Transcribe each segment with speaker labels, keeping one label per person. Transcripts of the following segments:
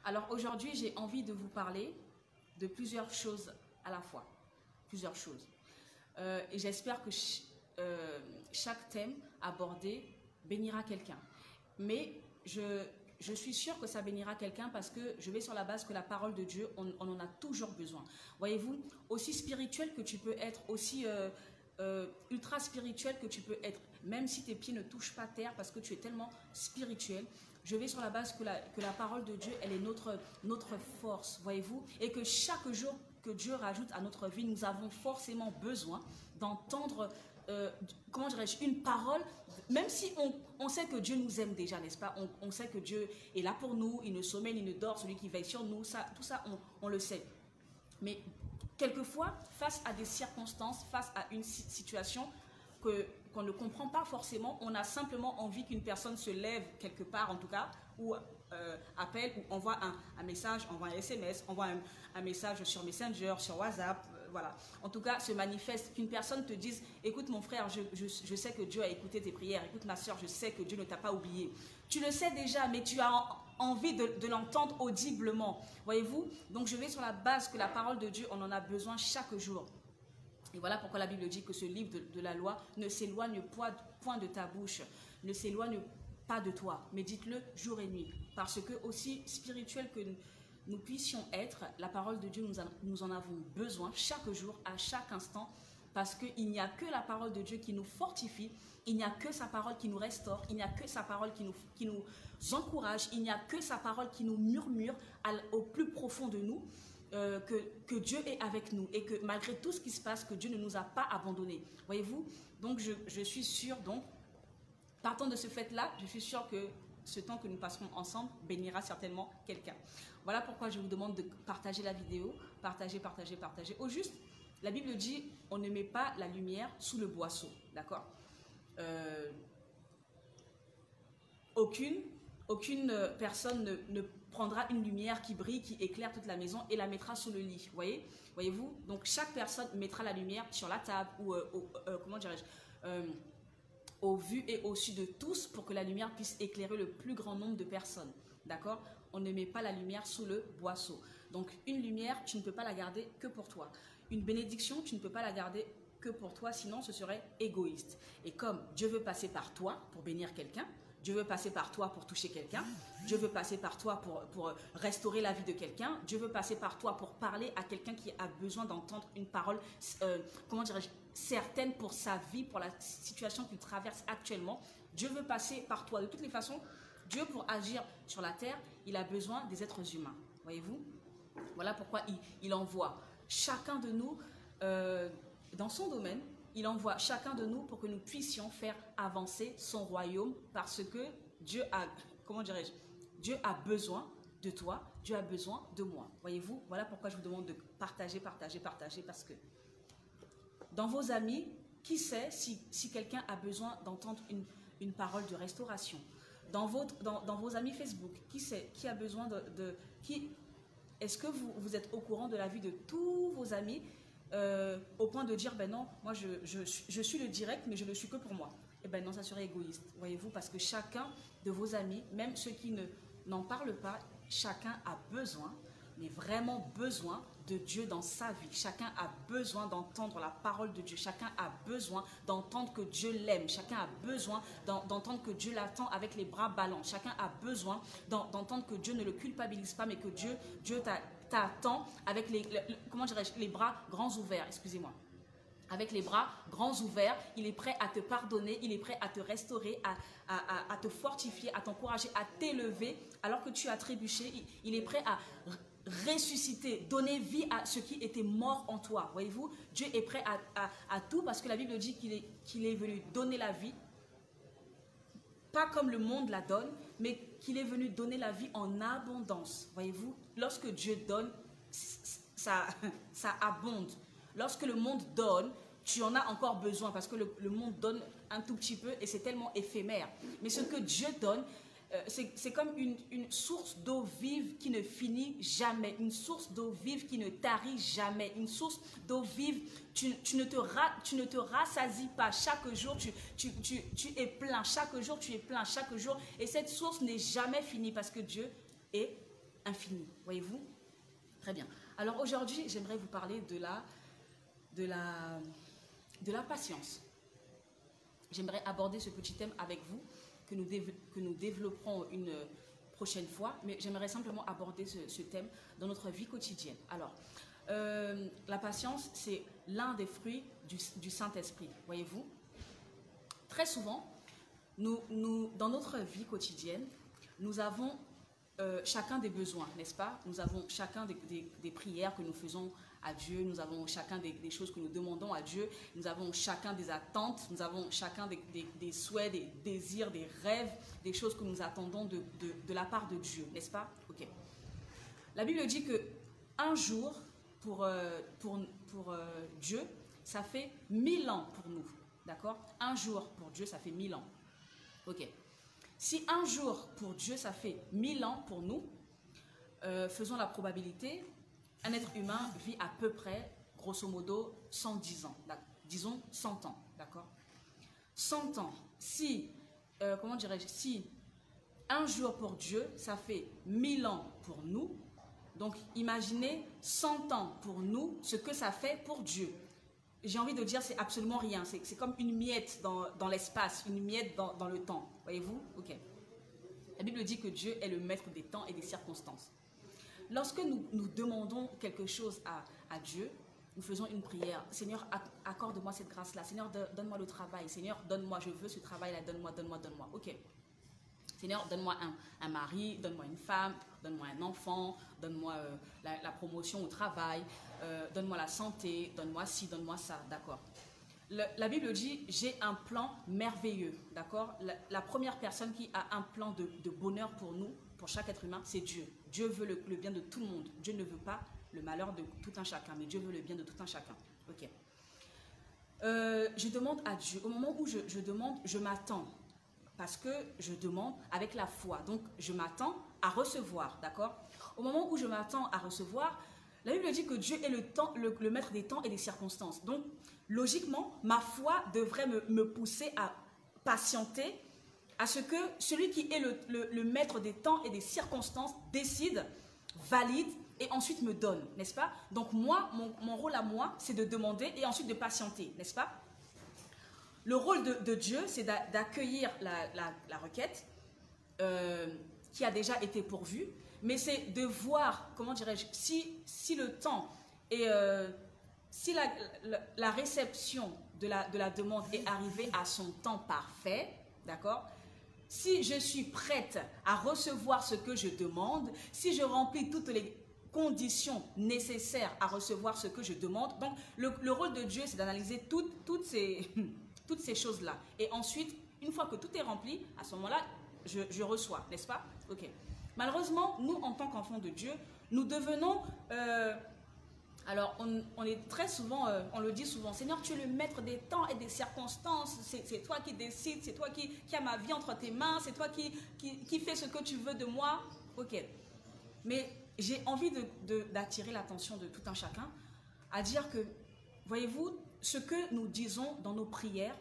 Speaker 1: Alors aujourd'hui, j'ai envie de vous parler de plusieurs choses à la fois. Plusieurs choses. Et j'espère que chaque thème abordé bénira quelqu'un. Mais je suis sûre que ça bénira quelqu'un parce que je vais sur la base que la parole de Dieu, on en a toujours besoin. Voyez-vous, aussi spirituel que tu peux être, aussi ultra spirituel que tu peux être, même si tes pieds ne touchent pas terre parce que tu es tellement spirituel, je vais sur la base que la parole de Dieu, elle est notre force, voyez-vous, et que chaque jour que Dieu rajoute à notre vie, nous avons forcément besoin d'entendre, comment dirais-je, une parole, même si on sait que Dieu nous aime déjà, n'est-ce pas? On sait que Dieu est là pour nous, il ne sommeille, il ne dort, celui qui veille sur nous, tout ça, on le sait. Mais quelquefois, face à des circonstances, face à une situation qu'on ne comprend pas forcément, on a simplement envie qu'une personne se lève quelque part, en tout cas, ou appelle, ou envoie un message, envoie un SMS, envoie un message sur Messenger, sur WhatsApp, voilà. En tout cas, se manifeste, qu'une personne te dise, écoute mon frère, je sais que Dieu a écouté tes prières, écoute ma soeur, je sais que Dieu ne t'a pas oublié. Tu le sais déjà, mais tu as envie de l'entendre audiblement, voyez-vous. Donc je vais sur la base que la parole de Dieu, on en a besoin chaque jour. Et voilà pourquoi la Bible dit que ce livre de la loi ne s'éloigne point de ta bouche, ne s'éloigne pas de toi, mais dites-le jour et nuit. Parce que aussi spirituel que nous puissions être, la parole de Dieu, nous en avons besoin chaque jour, à chaque instant, parce qu'il n'y a que la parole de Dieu qui nous fortifie, il n'y a que sa parole qui nous restaure, il n'y a que sa parole qui nous encourage, il n'y a que sa parole qui nous murmure au plus profond de nous, que Dieu est avec nous et que malgré tout ce qui se passe, que Dieu ne nous a pas abandonnés. Voyez-vous? Donc je suis sûre, donc, partant de ce fait-là, je suis sûre que ce temps que nous passerons ensemble bénira certainement quelqu'un. Voilà pourquoi je vous demande de partager la vidéo, partager. Au juste, la Bible dit, on ne met pas la lumière sous le boisseau, d'accord? Aucune personne ne prendra une lumière qui brille, qui éclaire toute la maison et la mettra sous le lit, voyez-vous? Donc chaque personne mettra la lumière sur la table ou, comment dirais-je, au vu et au su de tous pour que la lumière puisse éclairer le plus grand nombre de personnes, d'accord? On ne met pas la lumière sous le boisseau. Donc une lumière, tu ne peux pas la garder que pour toi. Une bénédiction, tu ne peux pas la garder que pour toi, sinon ce serait égoïste. Et comme Dieu veut passer par toi pour bénir quelqu'un, Dieu veut passer par toi pour toucher quelqu'un, Dieu veut passer par toi pour restaurer la vie de quelqu'un, Dieu veut passer par toi pour parler à quelqu'un qui a besoin d'entendre une parole, comment dirais-je, certaine pour sa vie, pour la situation qu'il traverse actuellement. Dieu veut passer par toi. De toutes les façons, Dieu, pour agir sur la terre, il a besoin des êtres humains, voyez-vous? Voilà pourquoi il envoie chacun de nous dans son domaine. Il envoie chacun de nous pour que nous puissions faire avancer son royaume parce que Dieu a, comment dirais-je, Dieu a besoin de toi, Dieu a besoin de moi. Voyez-vous, voilà pourquoi je vous demande de partager parce que dans vos amis, qui sait si quelqu'un a besoin d'entendre une parole de restauration? Dans vos amis Facebook, qui sait, qui a besoin est-ce que vous êtes au courant de la vie de tous vos amis au point de dire, ben non, moi je suis le direct, mais je ne le suis que pour moi. Eh ben non, ça serait égoïste, voyez-vous, parce que chacun de vos amis, même ceux qui n'en parlent pas, chacun a besoin, mais vraiment besoin de Dieu dans sa vie. Chacun a besoin d'entendre la parole de Dieu. Chacun a besoin d'entendre que Dieu l'aime. Chacun a besoin d'entendre que Dieu l'attend avec les bras ballants. Chacun a besoin d'entendre que Dieu ne le culpabilise pas, mais que Dieu t'attend avec comment dirais-je, les bras grands ouverts, excusez-moi. Avec les bras grands ouverts, il est prêt à te pardonner, il est prêt à te restaurer, à te fortifier, à t'encourager, à t'élever alors que tu as trébuché. Il est prêt à ressusciter, donner vie à ce qui était mort en toi. Voyez-vous, Dieu est prêt à tout parce que la Bible dit qu'il est venu donner la vie, pas comme le monde la donne, mais qu'il est venu donner la vie en abondance. Voyez-vous, lorsque Dieu donne, ça abonde. Lorsque le monde donne, tu en as encore besoin parce que le monde donne un tout petit peu et c'est tellement éphémère. Mais ce que Dieu donne, c'est comme une source d'eau vive qui ne finit jamais, une source d'eau vive qui ne tarit jamais, une source d'eau vive, tu ne te rassasies pas, chaque jour tu es plein, chaque jour tu es plein, chaque jour, et cette source n'est jamais finie parce que Dieu est infini, voyez-vous? Très bien. Alors aujourd'hui, j'aimerais vous parler de la patience. J'aimerais aborder ce petit thème avec vous, que nous développerons une prochaine fois, mais j'aimerais simplement aborder ce thème dans notre vie quotidienne. Alors, la patience, c'est l'un des fruits du Saint-Esprit, voyez-vous? Très souvent, dans notre vie quotidienne, nous avons chacun des besoins, n'est-ce pas? Nous avons chacun des prières que nous faisons à Dieu, nous avons chacun des choses que nous demandons à Dieu, nous avons chacun des attentes, nous avons chacun des souhaits, des désirs, des rêves, des choses que nous attendons de la part de Dieu, n'est-ce pas? Ok. La Bible dit que un jour pour Dieu, ça fait 1000 ans pour nous, d'accord? Un jour pour Dieu, ça fait 1000 ans. Ok. Si un jour pour Dieu, ça fait 1000 ans pour nous, faisons la probabilité, un être humain vit à peu près, grosso modo, 110 ans. Disons 100 ans, d'accord? 100 ans. Si, comment dirais-je, si un jour pour Dieu, ça fait 1000 ans pour nous, donc imaginez 100 ans pour nous, ce que ça fait pour Dieu. J'ai envie de dire, c'est absolument rien. C'est comme une miette dans l'espace, une miette dans le temps. Voyez-vous? Ok. La Bible dit que Dieu est le maître des temps et des circonstances. Lorsque nous demandons quelque chose à Dieu, nous faisons une prière. Seigneur, accorde-moi cette grâce-là. Seigneur, donne-moi le travail. Seigneur, donne-moi, je veux ce travail-là. Donne-moi. Ok. Seigneur, donne-moi un mari, donne-moi une femme, donne-moi un enfant, donne-moi la promotion au travail, donne-moi la santé, donne-moi ci, donne-moi ça, d'accord. La Bible dit, j'ai un plan merveilleux, d'accord. La première personne qui a un plan de bonheur pour nous, pour chaque être humain, c'est Dieu. Dieu veut le bien de tout le monde. Dieu ne veut pas le malheur de tout un chacun, mais Dieu veut le bien de tout un chacun. Ok. Je demande à Dieu, au moment où je demande, je m'attends. Parce que je demande avec la foi. Donc, je m'attends à recevoir, d'accord? Au moment où je m'attends à recevoir, la Bible dit que Dieu est le maître des temps et des circonstances. Donc, logiquement, ma foi devrait me pousser à patienter à ce que celui qui est le maître des temps et des circonstances décide, valide et ensuite me donne, n'est-ce pas? Donc, moi, mon rôle à moi, c'est de demander et ensuite de patienter, n'est-ce pas? Le rôle de Dieu, c'est d'accueillir la requête qui a déjà été pourvue, mais c'est de voir, comment dirais-je, si le temps et si la réception de la demande est arrivée à son temps parfait, d'accord? Si je suis prête à recevoir ce que je demande, si je remplis toutes les conditions nécessaires à recevoir ce que je demande, donc le rôle de Dieu, c'est d'analyser toutes ces choses-là. Et ensuite, une fois que tout est rempli, à ce moment-là, je reçois, n'est-ce pas? Ok. Malheureusement, nous, en tant qu'enfants de Dieu, nous devenons... alors, on est très souvent, on le dit souvent, Seigneur, tu es le maître des temps et des circonstances, c'est toi qui décides, c'est toi qui as ma vie entre tes mains, c'est toi qui fais ce que tu veux de moi. Ok. Mais j'ai envie d'attirer l'attention de tout un chacun à dire que, voyez-vous, ce que nous disons dans nos prières,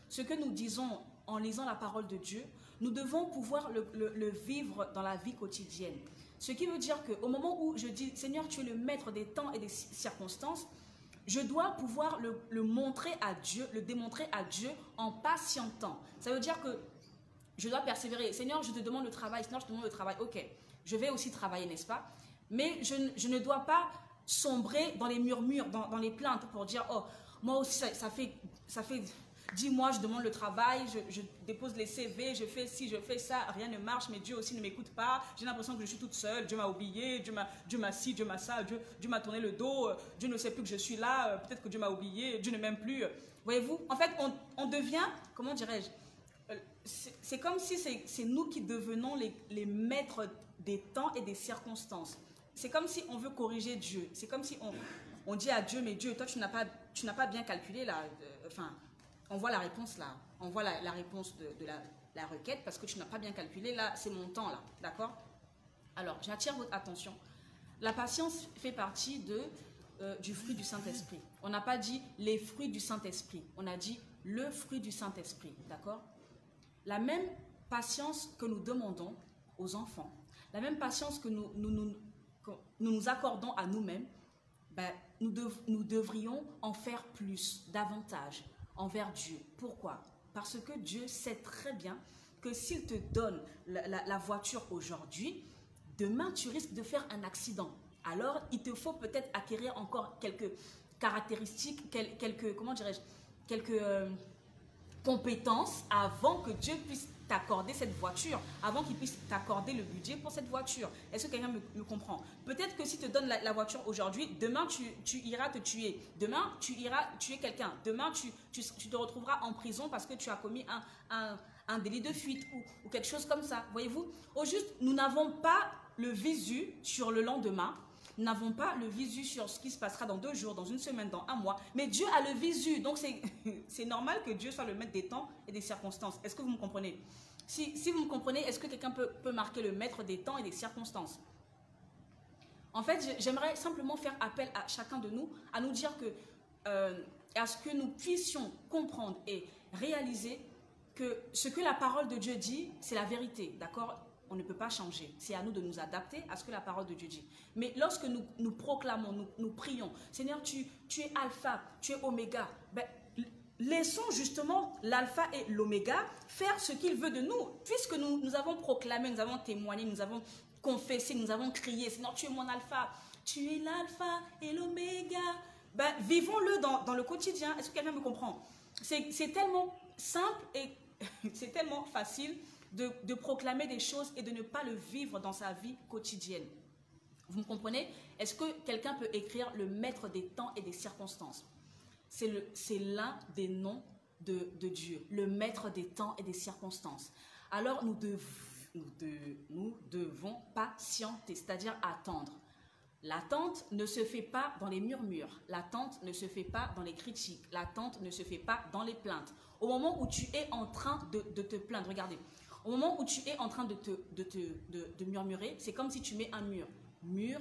Speaker 1: ce que nous disons en lisant la parole de Dieu, nous devons pouvoir le vivre dans la vie quotidienne. Ce qui veut dire qu'au moment où je dis « Seigneur, tu es le maître des temps et des circonstances », je dois pouvoir le montrer à Dieu, le démontrer à Dieu en patientant. Ça veut dire que je dois persévérer. « Seigneur, je te demande le travail. Seigneur, je te demande le travail. » Ok, je vais aussi travailler, n'est-ce pas? Mais je ne dois pas sombrer dans les murmures, dans les plaintes pour dire « Oh, moi aussi, ça fait 10 mois, je demande le travail, je dépose les CV, je fais ci, je fais ça, rien ne marche, mais Dieu aussi ne m'écoute pas. J'ai l'impression que je suis toute seule, Dieu m'a oublié, Dieu m'a ci, Dieu m'a ça, Dieu m'a tourné le dos, Dieu ne sait plus que je suis là, peut-être que Dieu m'a oublié, Dieu ne m'aime plus. » Voyez-vous, en fait, on devient, comment dirais-je, c'est comme si c'est nous qui devenons les maîtres des temps et des circonstances. C'est comme si on veut corriger Dieu. C'est comme si on dit à Dieu, mais Dieu, toi, tu n'as pas bien calculé là. Enfin, on voit la réponse là. On voit la réponse de la requête parce que tu n'as pas bien calculé. Là, c'est mon temps là. D'accord? Alors, j'attire votre attention. La patience fait partie du fruit du Saint-Esprit. On n'a pas dit les fruits du Saint-Esprit. On a dit le fruit du Saint-Esprit. D'accord? La même patience que nous demandons aux enfants, La même patience que nous accordons à nous-mêmes, ben, nous devrions en faire plus, davantage, envers Dieu. Pourquoi? Parce que Dieu sait très bien que s'il te donne la voiture aujourd'hui, demain tu risques de faire un accident. Alors, il te faut peut-être acquérir encore quelques caractéristiques, quelques comment dirais-je, quelques compétences avant que Dieu puisse t'accorder cette voiture, avant qu'il puisse t'accorder le budget pour cette voiture. Est-ce que quelqu'un me comprend? Peut-être que si te donne la voiture aujourd'hui, demain tu iras te tuer. Demain, tu iras tuer quelqu'un. Demain, tu te retrouveras en prison parce que tu as commis un délit de fuite ou quelque chose comme ça. Voyez-vous? Au juste, nous n'avons pas le visu sur le lendemain. Nous n'avons pas le visu sur ce qui se passera dans 2 jours, dans 1 semaine, dans 1 mois. Mais Dieu a le visu. Donc, c'est normal que Dieu soit le maître des temps et des circonstances. Est-ce que vous me comprenez? Si vous me comprenez, est-ce que quelqu'un peut marquer le maître des temps et des circonstances? En fait, j'aimerais simplement faire appel à chacun de nous, à nous dire que, à ce que nous puissions comprendre et réaliser que ce que la parole de Dieu dit, c'est la vérité, d'accord? On ne peut pas changer. C'est à nous de nous adapter à ce que la parole de Dieu dit. Mais lorsque nous proclamons, nous prions, Seigneur, tu es alpha, tu es oméga, ben, laissons justement l'alpha et l'oméga faire ce qu'il veut de nous. Puisque nous avons proclamé, nous avons témoigné, nous avons confessé, nous avons crié, Seigneur, tu es mon alpha, tu es l'alpha et l'oméga. Ben, vivons-le dans le quotidien. Est-ce que quelqu'un me comprend? C'est tellement simple et c'est tellement facile de proclamer des choses et de ne pas le vivre dans sa vie quotidienne. Vous me comprenez? Est-ce que quelqu'un peut écrire le maître des temps et des circonstances? C'est l'un des noms de Dieu, le maître des temps et des circonstances. Alors nous devons patienter, c'est-à-dire attendre. L'attente ne se fait pas dans les murmures, l'attente ne se fait pas dans les critiques, l'attente ne se fait pas dans les plaintes. Au moment où tu es en train de te plaindre, regardez, au moment où tu es en train de murmurer, c'est comme si tu mets un mur. Mur,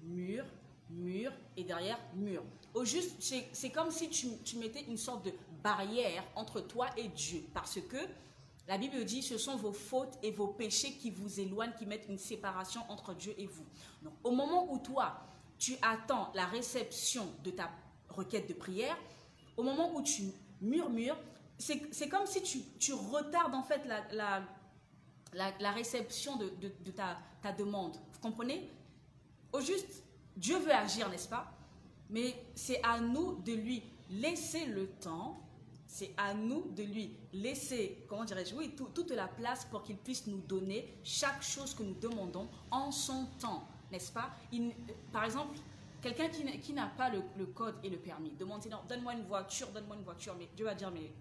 Speaker 1: mur, mur et derrière mur. Au juste, c'est comme si tu mettais une sorte de barrière entre toi et Dieu. Parce que la Bible dit, ce sont vos fautes et vos péchés qui vous éloignent, qui mettent une séparation entre Dieu et vous. Donc, au moment où toi, tu attends la réception de ta requête de prière, au moment où tu murmures, c'est comme si tu retardes en fait la réception de ta demande. Vous comprenez? Au juste, Dieu veut agir, n'est-ce pas? Mais c'est à nous de lui laisser le temps, c'est à nous de lui laisser, comment dirais-je, oui, toute la place pour qu'il puisse nous donner chaque chose que nous demandons en son temps, n'est-ce pas? Par exemple, quelqu'un qui n'a pas le code et le permis, demande, donne-moi une voiture, mais Dieu va dire, mais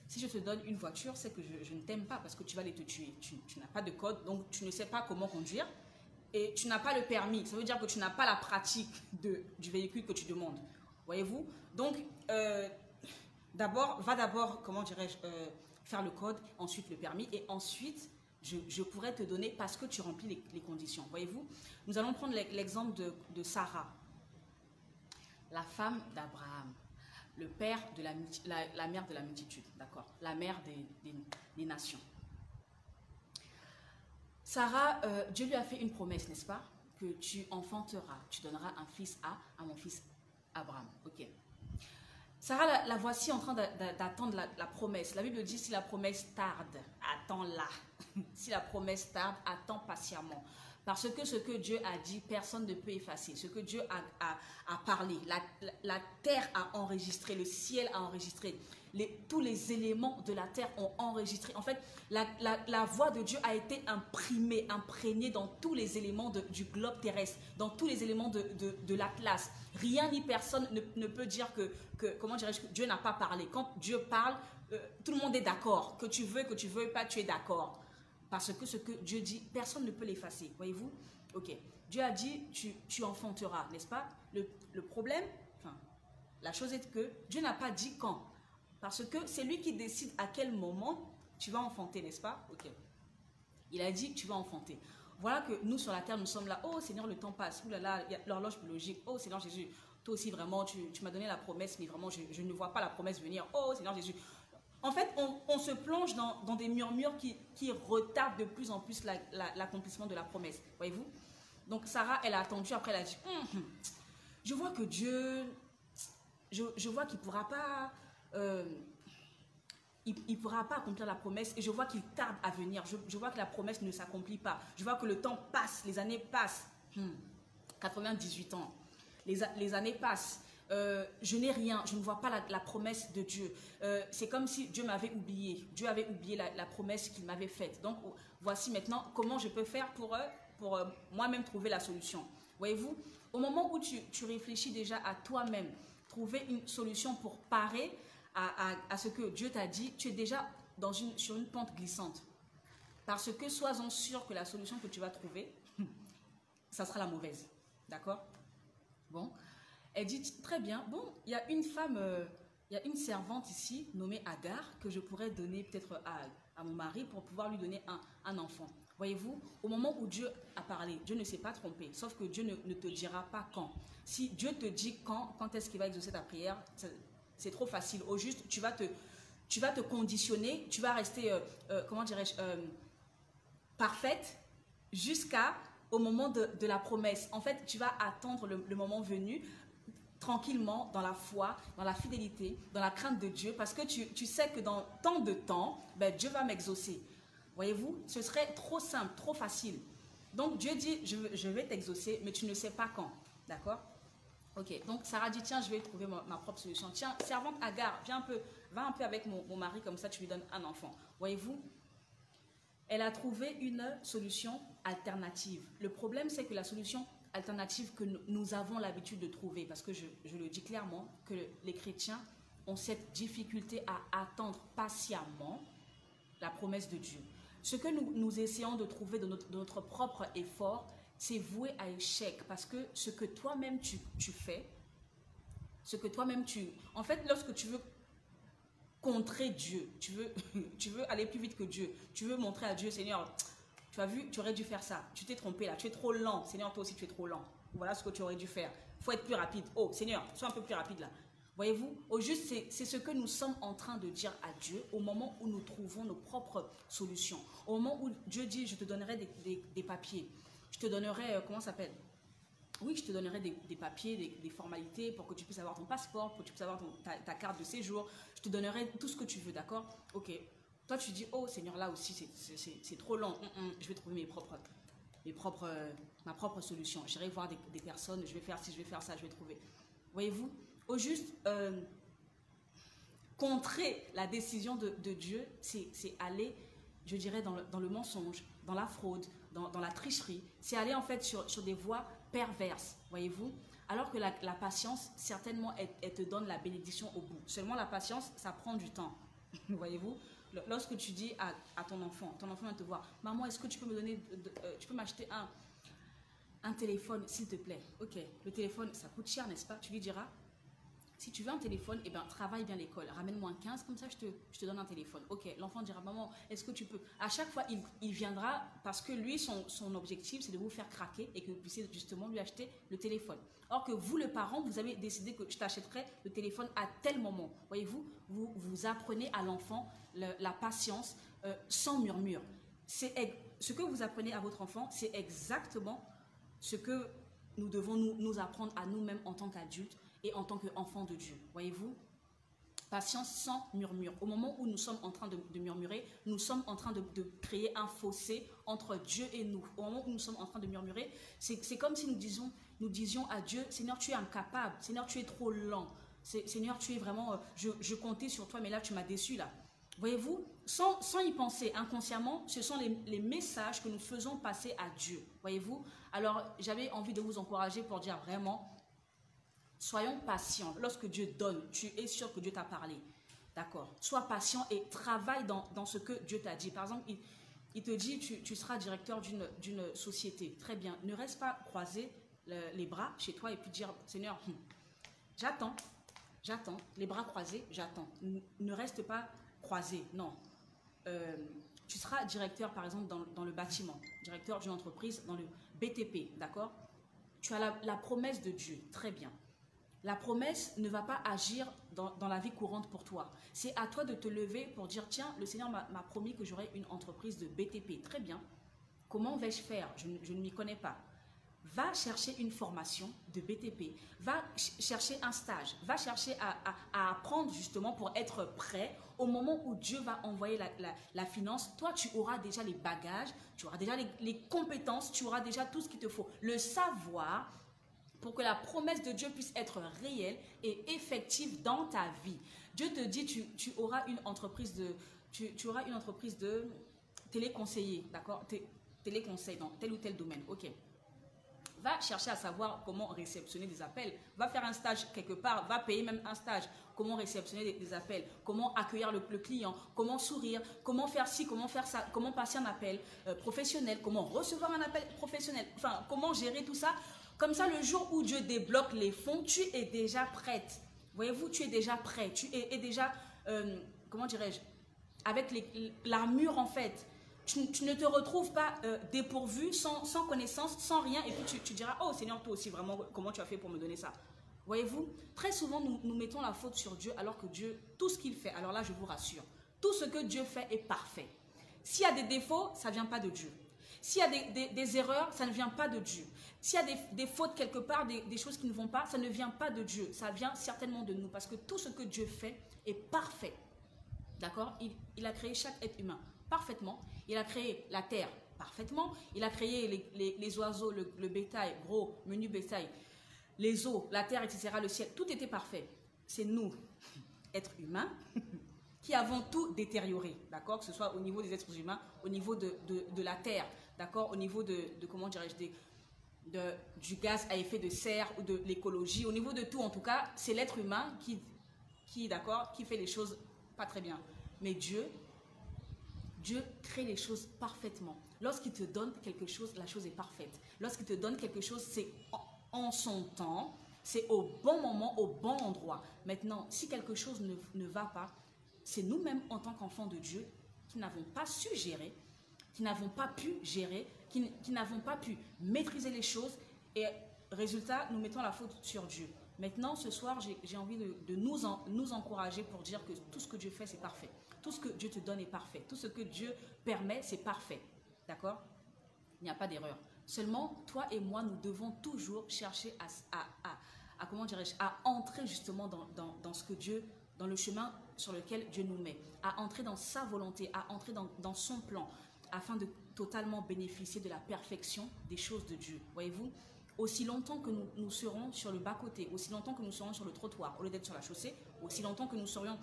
Speaker 1: si je te donne une voiture, c'est que je ne t'aime pas parce que tu vas aller te tuer. Tu n'as pas de code, donc tu ne sais pas comment conduire et tu n'as pas le permis. Ça veut dire que tu n'as pas la pratique du véhicule que tu demandes. Voyez-vous? Donc, va d'abord, comment dirais-je, faire le code, ensuite le permis et ensuite, je pourrais te donner parce que tu remplis les conditions. Voyez-vous? Nous allons prendre l'exemple de Sarah, la femme d'Abraham. Le père de la mère de la multitude, d'accord? La mère des nations. Sarah, Dieu lui a fait une promesse, n'est-ce pas? Que tu enfanteras, tu donneras un fils à mon fils Abraham. Ok. Sarah, la voici en train d'attendre la promesse. La Bible dit, si la promesse tarde, attends-la. Si la promesse tarde, attends patiemment. Parce que ce que Dieu a dit, personne ne peut effacer. Ce que Dieu a parlé, la terre a enregistré, le ciel a enregistré, tous les éléments de la terre ont enregistré. En fait, la voix de Dieu a été imprégnée dans tous les éléments du globe terrestre, dans tous les éléments de l'Atlas. Rien ni personne ne peut dire comment dirais-je, que Dieu n'a pas parlé. Quand Dieu parle, tout le monde est d'accord. Que tu veux pas, tu es d'accord. Parce que ce que Dieu dit, personne ne peut l'effacer. Voyez-vous? Ok. Dieu a dit, tu enfanteras, n'est-ce pas? Le problème, la chose est que Dieu n'a pas dit quand. Parce que c'est lui qui décide à quel moment tu vas enfanter, n'est-ce pas? Ok. Il a dit, tu vas enfanter. Voilà que nous, sur la terre, nous sommes là. Oh Seigneur, le temps passe. Ouh là là, il y a l'horloge biologique. Oh Seigneur Jésus, toi aussi vraiment, tu m'as donné la promesse, mais vraiment, je ne vois pas la promesse venir. Oh Seigneur Jésus. En fait, on se plonge dans des murmures qui retardent de plus en plus l'accomplissement de la promesse. Voyez-vous? Donc, Sarah, elle a attendu. Après, elle a dit, je vois que Dieu, je vois qu'il ne pourra pas... il pourra pas accomplir la promesse et je vois qu'il tarde à venir. Je vois que la promesse ne s'accomplit pas. Je vois que le temps passe, les années passent. 98 ans. Les années passent. Je n'ai rien, je ne vois pas la promesse de Dieu. C'est comme si Dieu m'avait oublié. Dieu avait oublié la promesse qu'il m'avait faite. Donc, voici maintenant comment je peux faire pour moi-même trouver la solution. Voyez-vous, au moment où tu réfléchis déjà à toi-même, trouver une solution pour parer à ce que Dieu t'a dit, tu es déjà sur une pente glissante. Parce que sois-en sûr que la solution que tu vas trouver, ça sera la mauvaise. D'accord? Bon. Elle dit, très bien, bon, il y a une femme, il y a une servante ici, nommée Agar, que je pourrais donner peut-être à mon mari pour pouvoir lui donner un enfant. Voyez-vous, au moment où Dieu a parlé, Dieu ne s'est pas trompé, sauf que Dieu ne te dira pas quand. Si Dieu te dit quand est-ce qu'il va exaucer ta prière, c'est trop facile. Au juste, tu vas te conditionner, tu vas rester, comment dirais-je, parfaite jusqu'au moment de la promesse. En fait, tu vas attendre le moment venu, tranquillement, dans la foi, dans la fidélité, dans la crainte de Dieu, parce que tu sais que dans tant de temps, ben, Dieu va m'exaucer. Voyez-vous, ce serait trop simple, trop facile. Donc Dieu dit, je vais t'exaucer, mais tu ne sais pas quand. D'accord? Ok, donc Sarah dit, tiens, je vais trouver ma propre solution. Tiens, servante Agar, va un peu avec mon mari, comme ça tu lui donnes un enfant. Voyez-vous, elle a trouvé une solution alternative. Le problème, c'est que la solution alternative que nous avons l'habitude de trouver, parce que je le dis clairement, que les chrétiens ont cette difficulté à attendre patiemment la promesse de Dieu. Ce que nous essayons de trouver de notre propre effort, c'est voué à échec, parce que ce que toi-même tu fais, en fait, lorsque tu veux contrer Dieu, tu veux aller plus vite que Dieu, tu veux montrer à Dieu, Seigneur, tu as vu, tu aurais dû faire ça, tu t'es trompé là, tu es trop lent, Seigneur, toi aussi tu es trop lent, voilà ce que tu aurais dû faire, il faut être plus rapide, oh Seigneur, sois un peu plus rapide là. Voyez-vous, au juste, c'est ce que nous sommes en train de dire à Dieu au moment où nous trouvons nos propres solutions. Au moment où Dieu dit, je te donnerai des papiers, je te donnerai, comment ça s'appelle? Oui, je te donnerai des papiers, des formalités pour que tu puisses avoir ton passeport, pour que tu puisses avoir ta carte de séjour. Je te donnerai tout ce que tu veux, d'accord? Ok. Toi, tu dis, oh Seigneur, là aussi, c'est trop lent. Je vais trouver ma propre solution. J'irai voir des personnes, je vais faire ci, je vais faire ça, je vais trouver. Voyez-vous, au juste, contrer la décision de Dieu, c'est aller, je dirais, dans le mensonge, dans la fraude, dans la tricherie. C'est aller en fait sur des voies perverses, voyez-vous. Alors que la patience, certainement, elle te donne la bénédiction au bout. Seulement la patience, ça prend du temps, voyez-vous. Lorsque tu dis à ton enfant vient te voir, maman, est-ce que tu peux me donner, tu peux m'acheter un téléphone, s'il te plaît. Ok, le téléphone, ça coûte cher, n'est-ce pas? Tu lui diras, si tu veux un téléphone, eh ben, travaille bien l'école. Ramène-moi un 15, comme ça je te donne un téléphone. Ok, l'enfant dira, maman, est-ce que tu peux? À chaque fois, il viendra parce que lui, son objectif, c'est de vous faire craquer et que vous puissiez justement lui acheter le téléphone. Or que vous, le parent, vous avez décidé que je t'achèterai le téléphone à tel moment. Voyez-vous, vous apprenez à l'enfant la patience sans murmure. Ce que vous apprenez à votre enfant, c'est exactement ce que nous devons nous apprendre à nous-mêmes en tant qu'adultes et en tant qu'enfants de Dieu. Voyez-vous, patience sans murmure. Au moment où nous sommes en train de murmurer, nous sommes en train de créer un fossé entre Dieu et nous. Au moment où nous sommes en train de murmurer, c'est comme si nous disions à Dieu, Seigneur, tu es incapable, Seigneur, tu es trop lent, Seigneur, tu es vraiment, je comptais sur toi, mais là, tu m'as déçu là. Voyez-vous, sans y penser inconsciemment, ce sont les messages que nous faisons passer à Dieu. Voyez-vous, alors j'avais envie de vous encourager pour dire vraiment, soyons patients. Lorsque Dieu donne, tu es sûr que Dieu t'a parlé. D'accord? Sois patient et travaille dans ce que Dieu t'a dit. Par exemple, il te dit, tu seras directeur d'une société. Très bien. Ne reste pas croiser les bras chez toi et puis dire, Seigneur, j'attends, les bras croisés, j'attends. Ne reste pas croisé, non. Tu seras directeur, par exemple, dans le bâtiment, directeur d'une entreprise, dans le BTP, d'accord? Tu as la promesse de Dieu, très bien. La promesse ne va pas agir dans la vie courante pour toi. C'est à toi de te lever pour dire, tiens, le Seigneur m'a promis que j'aurai une entreprise de BTP. Très bien. Comment vais-je faire? Je ne m'y connais pas. Va chercher une formation de BTP, va chercher un stage, va chercher à apprendre justement pour être prêt au moment où Dieu va envoyer la finance. Toi, tu auras déjà les bagages, tu auras déjà les compétences, tu auras déjà tout ce qu'il te faut. Le savoir pour que la promesse de Dieu puisse être réelle et effective dans ta vie. Dieu te dit, tu auras une entreprise de téléconseiller, d'accord? Téléconseil dans tel ou tel domaine, ok. Va chercher à savoir comment réceptionner des appels. Va faire un stage quelque part, va payer même un stage. Comment réceptionner des appels, comment accueillir le client, comment sourire, comment faire ci, comment faire ça, comment passer un appel professionnel, comment recevoir un appel professionnel, enfin, comment gérer tout ça. Comme ça, le jour où Dieu débloque les fonds, tu es déjà prête. Voyez-vous, tu es déjà prêt, tu es déjà, comment dirais-je, avec l'armure en fait. Tu ne te retrouves pas dépourvu, sans connaissance, sans rien, et puis tu diras, oh Seigneur, toi aussi, vraiment, comment tu as fait pour me donner ça? Voyez-vous, très souvent, nous mettons la faute sur Dieu, alors que Dieu, tout ce qu'il fait, alors là, je vous rassure, tout ce que Dieu fait est parfait. S'il y a des défauts, ça ne vient pas de Dieu. S'il y a des erreurs, ça ne vient pas de Dieu. S'il y a des fautes quelque part, des choses qui ne vont pas, ça ne vient pas de Dieu. Ça vient certainement de nous, parce que tout ce que Dieu fait est parfait. D'accord? Il a créé chaque être humain parfaitement. Il a créé la terre parfaitement. Il a créé les oiseaux, le bétail, gros, menu bétail, les eaux, la terre, etc., le ciel. Tout était parfait. C'est nous, êtres humains, qui avons tout détérioré. D'accord? Que ce soit au niveau des êtres humains, au niveau de la terre, d'accord? Au niveau de comment dirais-je, du gaz à effet de serre ou de l'écologie. Au niveau de tout, en tout cas, c'est l'être humain d'accord, qui fait les choses pas très bien. Mais Dieu crée les choses parfaitement. Lorsqu'il te donne quelque chose, la chose est parfaite. Lorsqu'il te donne quelque chose, c'est en son temps, c'est au bon moment, au bon endroit. Maintenant, si quelque chose ne va pas, c'est nous-mêmes en tant qu'enfants de Dieu qui n'avons pas su gérer, qui n'avons pas pu gérer, qui n'avons pas pu maîtriser les choses, et résultat, nous mettons la faute sur Dieu. Maintenant, ce soir, j'ai envie de nous encourager pour dire que tout ce que Dieu fait, c'est parfait. Tout ce que Dieu te donne est parfait. Tout ce que Dieu permet, c'est parfait. D'accord? Il n'y a pas d'erreur. Seulement, toi et moi, nous devons toujours chercher comment dirais-je, à entrer justement dans ce que Dieu, dans le chemin sur lequel Dieu nous met, à entrer dans sa volonté, à entrer dans son plan, afin de totalement bénéficier de la perfection des choses de Dieu. Voyez-vous? Aussi longtemps que nous serons sur le bas-côté, aussi longtemps que nous serons sur le trottoir au lieu d'être sur la chaussée, aussi longtemps que nous serons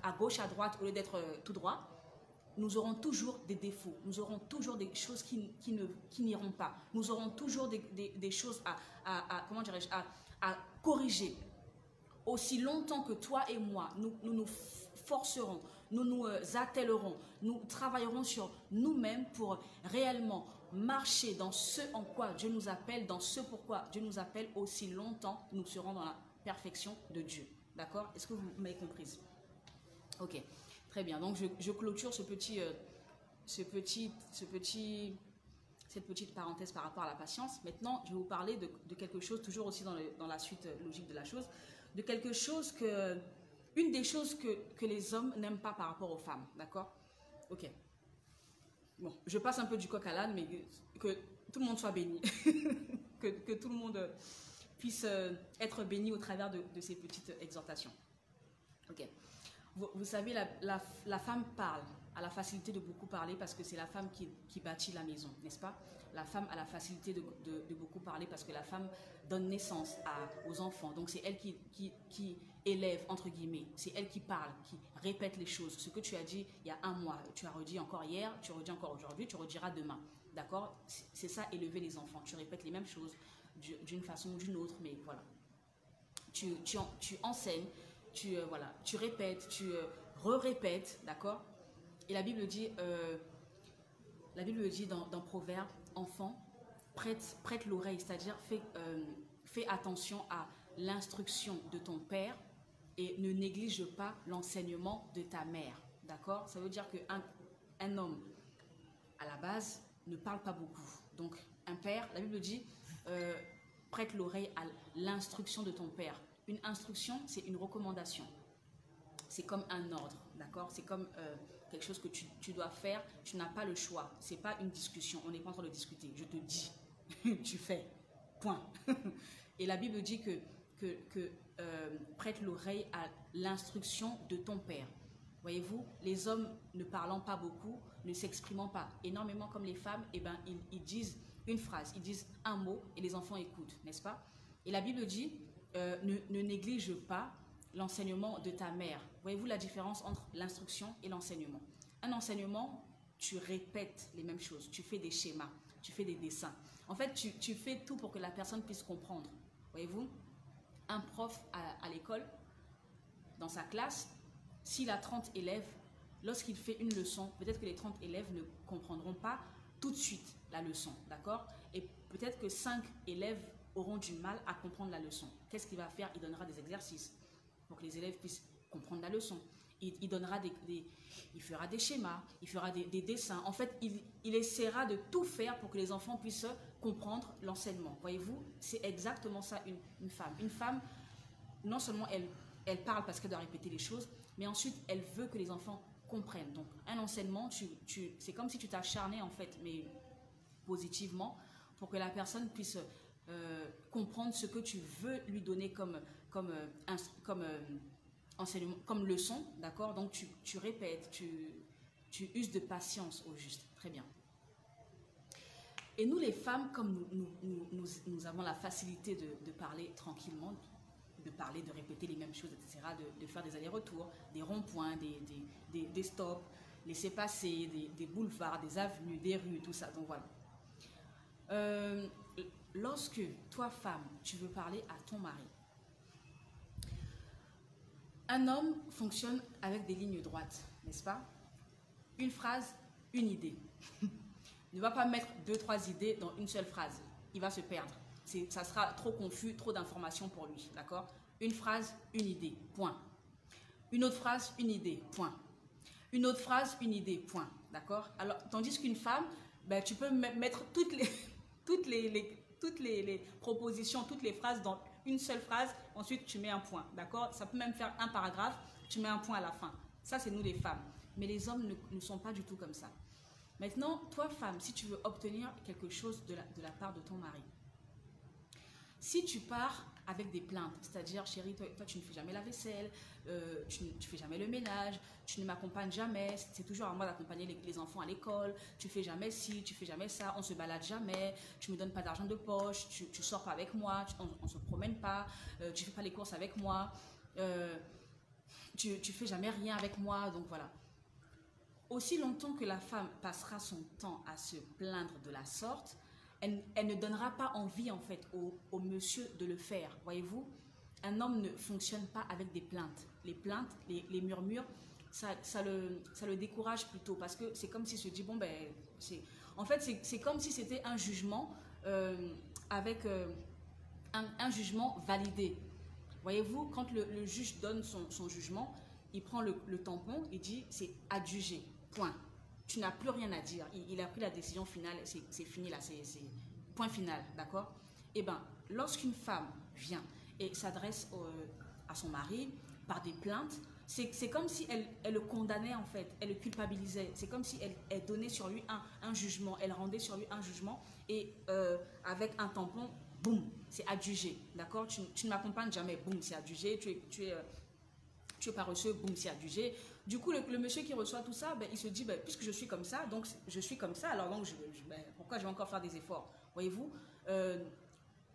Speaker 1: à gauche, à droite au lieu d'être tout droit, nous aurons toujours des défauts, nous aurons toujours des choses qui n'iront pas, nous aurons toujours des choses comment dirais-je, à corriger. Aussi longtemps que toi et moi, nous forcerons, nous nous attellerons, nous travaillerons sur nous-mêmes pour réellement marcher dans ce en quoi Dieu nous appelle, dans ce pourquoi Dieu nous appelle, aussi longtemps nous serons dans la perfection de Dieu. D'accord? Est-ce que vous m'avez comprise? Ok, très bien. Donc je clôture cette petite parenthèse par rapport à la patience. Maintenant, je vais vous parler de quelque chose, toujours aussi dans la suite logique de la chose, de quelque chose une des choses que les hommes n'aiment pas par rapport aux femmes. D'accord? Ok. Bon, je passe un peu du coq à l'âne, mais que tout le monde soit béni. que tout le monde puisse être béni au travers de ces petites exhortations. Ok. Vous savez, la femme parle, a la facilité de beaucoup parler parce que c'est la femme qui bâtit la maison, n'est-ce pas? La femme a la facilité de beaucoup parler parce que la femme donne naissance aux enfants. Donc c'est elle qui élève, entre guillemets. C'est elle qui parle, qui répète les choses. Ce que tu as dit il y a un mois, tu as redit encore hier, tu redis encore aujourd'hui, tu rediras demain. D'accord? C'est ça, élever les enfants. Tu répètes les mêmes choses d'une façon ou d'une autre, mais voilà. Tu enseignes, tu répètes, tu re-répètes, d'accord? Et la Bible dit dans Proverbes, enfant, prête l'oreille, c'est-à-dire fais attention à l'instruction de ton père et ne néglige pas l'enseignement de ta mère, d'accord? Ça veut dire qu'un homme, à la base, ne parle pas beaucoup. Donc, un père, la Bible dit, prête l'oreille à l'instruction de ton père. Une instruction, c'est une recommandation. C'est comme un ordre, d'accord? C'est comme quelque chose que tu dois faire. Tu n'as pas le choix. Ce n'est pas une discussion. On n'est pas en train de discuter. Je te dis, tu fais. Point. Et la Bible dit que prête l'oreille à l'instruction de ton père. Voyez-vous, les hommes ne parlant pas beaucoup, ne s'exprimant pas énormément comme les femmes, eh ben, ils disent une phrase, ils disent un mot et les enfants écoutent, n'est-ce pas? Et la Bible dit, ne néglige pas l'enseignement de ta mère. Voyez-vous la différence entre l'instruction et l'enseignement? Un enseignement, tu répètes les mêmes choses, tu fais des schémas, tu fais des dessins. En fait, tu fais tout pour que la personne puisse comprendre. Voyez-vous, un prof à l'école, dans sa classe, s'il a 30 élèves, lorsqu'il fait une leçon, peut-être que les 30 élèves ne comprendront pas tout de suite la leçon, d'accord? Et peut-être que 5 élèves auront du mal à comprendre la leçon. Qu'est-ce qu'il va faire? Il donnera des exercices pour que les élèves puissent comprendre la leçon. Il donnera il fera des schémas, il fera des dessins. En fait, il essaiera de tout faire pour que les enfants puissent comprendre l'enseignement. Voyez-vous, c'est exactement ça une femme. Une femme, non seulement elle parle parce qu'elle doit répéter les choses, mais ensuite elle veut que les enfants comprennent. Donc un enseignement, c'est comme si tu t'acharnais en fait, mais positivement, pour que la personne puisse comprendre ce que tu veux lui donner comme enseignement, comme leçon, d'accord? Donc tu répètes, tu uses de patience au juste. Très bien. Et nous les femmes, comme nous avons la facilité de parler tranquillement, de parler, de répéter les mêmes choses, etc., de faire des allers-retours, des ronds-points, des stops, laisser passer, des boulevards, des avenues, des rues, tout ça. Donc voilà. Lorsque toi, femme, tu veux parler à ton mari, un homme fonctionne avec des lignes droites, n'est-ce pas? Une phrase, une idée. Ne va pas mettre 2-3 idées dans une seule phrase. Il va se perdre. Ça sera trop confus, trop d'informations pour lui, d'accord? Une phrase, une idée, point. Une autre phrase, une idée, point. Une autre phrase, une idée, point, d'accord? Alors, tandis qu'une femme, ben, tu peux mettre toutes les propositions, toutes les phrases dans une seule phrase, ensuite tu mets un point, d'accord? Ça peut même faire un paragraphe, tu mets un point à la fin. Ça, c'est nous les femmes. Mais les hommes ne sont pas du tout comme ça. Maintenant, toi, femme, si tu veux obtenir quelque chose de la part de ton mari, si tu pars avec des plaintes, c'est-à-dire, chérie, toi, tu ne fais jamais la vaisselle, tu ne fais jamais le ménage, tu ne m'accompagnes jamais, c'est toujours à moi d'accompagner les enfants à l'école, tu fais jamais ci, tu fais jamais ça, on se balade jamais, tu me donnes pas d'argent de poche, tu sors pas avec moi, on se promène pas, tu fais pas les courses avec moi, tu fais jamais rien avec moi, donc voilà. Aussi longtemps que la femme passera son temps à se plaindre de la sorte, elle ne donnera pas envie en fait au monsieur de le faire. Voyez-vous, un homme ne fonctionne pas avec des plaintes. Les plaintes, les murmures, ça le décourage plutôt parce que c'est comme s'il se dit bon ben en fait c'est comme si c'était un jugement avec un jugement validé. Voyez-vous, quand le juge donne son jugement, il prend le tampon, il dit c'est adjugé, point. Tu n'as plus rien à dire. Il a pris la décision finale, c'est fini là, c'est point final, d'accord? Eh bien, lorsqu'une femme vient et s'adresse à son mari par des plaintes, c'est comme si elle le condamnait en fait, elle le culpabilisait. C'est comme si elle donnait sur lui un jugement, elle rendait sur lui un jugement et avec un tampon, boum, c'est adjugé, d'accord? Tu ne m'accompagnes jamais, boum, c'est adjugé, tu es paresseux, boum, c'est adjugé. Du coup, le monsieur qui reçoit tout ça, ben, il se dit, ben, puisque je suis comme ça, donc je suis comme ça, alors donc ben, pourquoi je vais encore faire des efforts? Voyez-vous,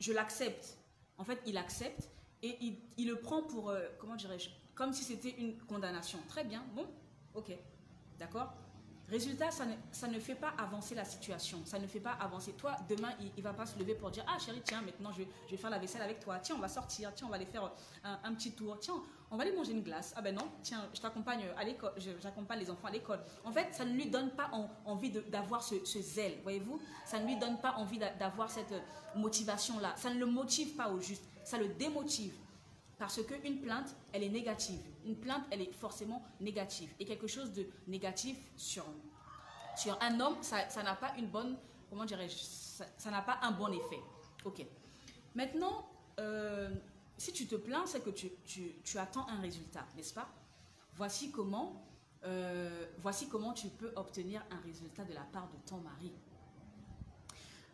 Speaker 1: je l'accepte. En fait, il accepte et il le prend pour, comment dirais-je, comme si c'était une condamnation. Très bien, bon, ok, d'accord? Résultat, ça ne fait pas avancer la situation, ça ne fait pas avancer. Toi, demain, il ne va pas se lever pour dire « Ah chérie, tiens, maintenant je vais faire la vaisselle avec toi. Tiens, on va sortir, tiens, on va aller faire un petit tour. Tiens, on va aller manger une glace. Ah ben non, tiens, je t'accompagne à l'école, j'accompagne les enfants à l'école. » En fait, ça ne lui donne pas envie d'avoir ce zèle, voyez-vous? Ça ne lui donne pas envie d'avoir cette motivation-là. Ça ne le motive pas au juste, ça le démotive. Parce qu'une plainte, elle est négative. Une plainte, elle est forcément négative. Et quelque chose de négatif sur un homme, ça n'a pas une bonne, comment dirais-je, ça n'a pas un bon effet. Ok. Maintenant, si tu te plains, c'est que tu attends un résultat, n'est-ce pas? Voici comment tu peux obtenir un résultat de la part de ton mari.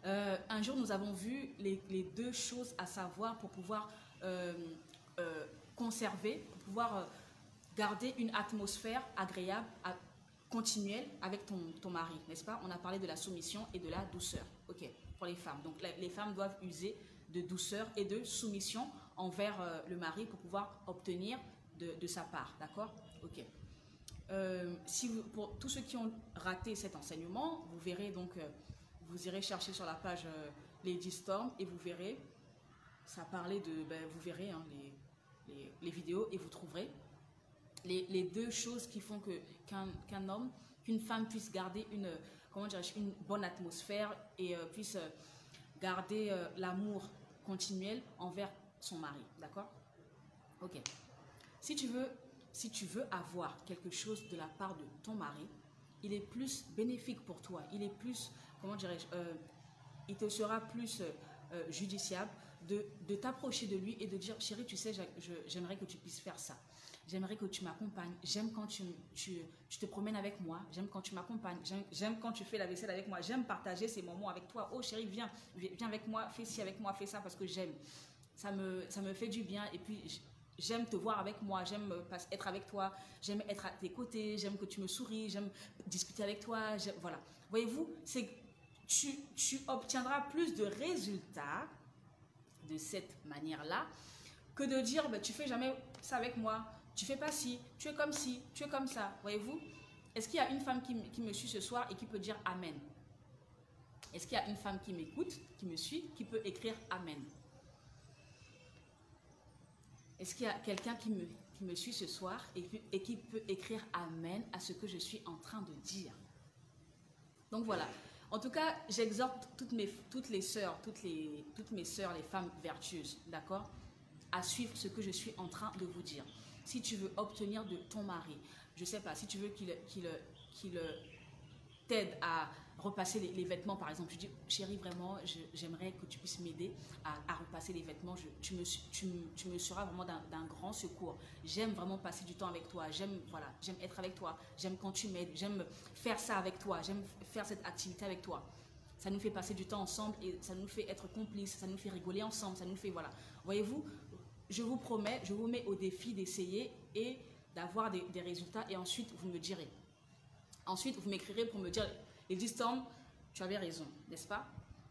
Speaker 1: Un jour, nous avons vu les deux choses à savoir pour pouvoir conserver, pour pouvoir garder une atmosphère agréable, continuelle avec ton mari, n'est-ce pas? On a parlé de la soumission et de la douceur, ok, pour les femmes. Donc, les femmes doivent user de douceur et de soumission envers le mari pour pouvoir obtenir de sa part, d'accord? Ok. Pour tous ceux qui ont raté cet enseignement, vous verrez donc, vous irez chercher sur la page Lady Storm et vous verrez, ça parlait de, vous verrez hein, les vidéos et vous trouverez les deux choses qui font qu'un homme, qu'une femme puisse garder une bonne atmosphère et puisse garder l'amour continuel envers son mari, d'accord? Ok. Si tu veux avoir quelque chose de la part de ton mari, il est plus bénéfique pour toi, il est plus, comment dirais-je, il te sera plus judiciable de t'approcher de lui et de dire, chérie, tu sais, j'aimerais que tu puisses faire ça. J'aimerais que tu m'accompagnes. J'aime quand tu te promènes avec moi. J'aime quand tu m'accompagnes. J'aime quand tu fais la vaisselle avec moi. J'aime partager ces moments avec toi. Oh chérie, viens avec moi, fais ci avec moi, fais ça parce que j'aime. Ça me fait du bien et puis j'aime te voir avec moi. J'aime être avec toi. J'aime être à tes côtés. J'aime que tu me souris. J'aime discuter avec toi. Voilà. Voyez-vous, tu obtiendras plus de résultats de cette manière-là que de dire tu fais jamais ça avec moi. Tu fais pas ci, tu es comme ci, tu es comme ça. Voyez-vous? Est-ce qu'il y a une femme qui me suit ce soir et qui peut dire Amen? Est-ce qu'il y a une femme qui m'écoute, qui me suit, qui peut écrire Amen? Est-ce qu'il y a quelqu'un qui me suit ce soir et qui peut écrire Amen à ce que je suis en train de dire? Donc voilà. En tout cas, j'exhorte toutes mes sœurs, toutes mes sœurs, les femmes vertueuses, d'accord, à suivre ce que je suis en train de vous dire. Si tu veux obtenir de ton mari, je ne sais pas, si tu veux qu'il t'aide à repasser les vêtements, par exemple, je dis, chérie, vraiment, j'aimerais que tu puisses m'aider à repasser les vêtements, tu me seras vraiment d'un grand secours. J'aime vraiment passer du temps avec toi, j'aime être avec toi, j'aime quand tu m'aides, j'aime faire ça avec toi, j'aime faire cette activité avec toi. Ça nous fait passer du temps ensemble et ça nous fait être complices, ça nous fait rigoler ensemble, ça nous fait, voilà. Voyez-vous, je vous promets, je vous mets au défi d'essayer et d'avoir des résultats et ensuite vous me direz. Ensuite, vous m'écrirez pour me dire, Lady Storm, tu avais raison, n'est-ce pas?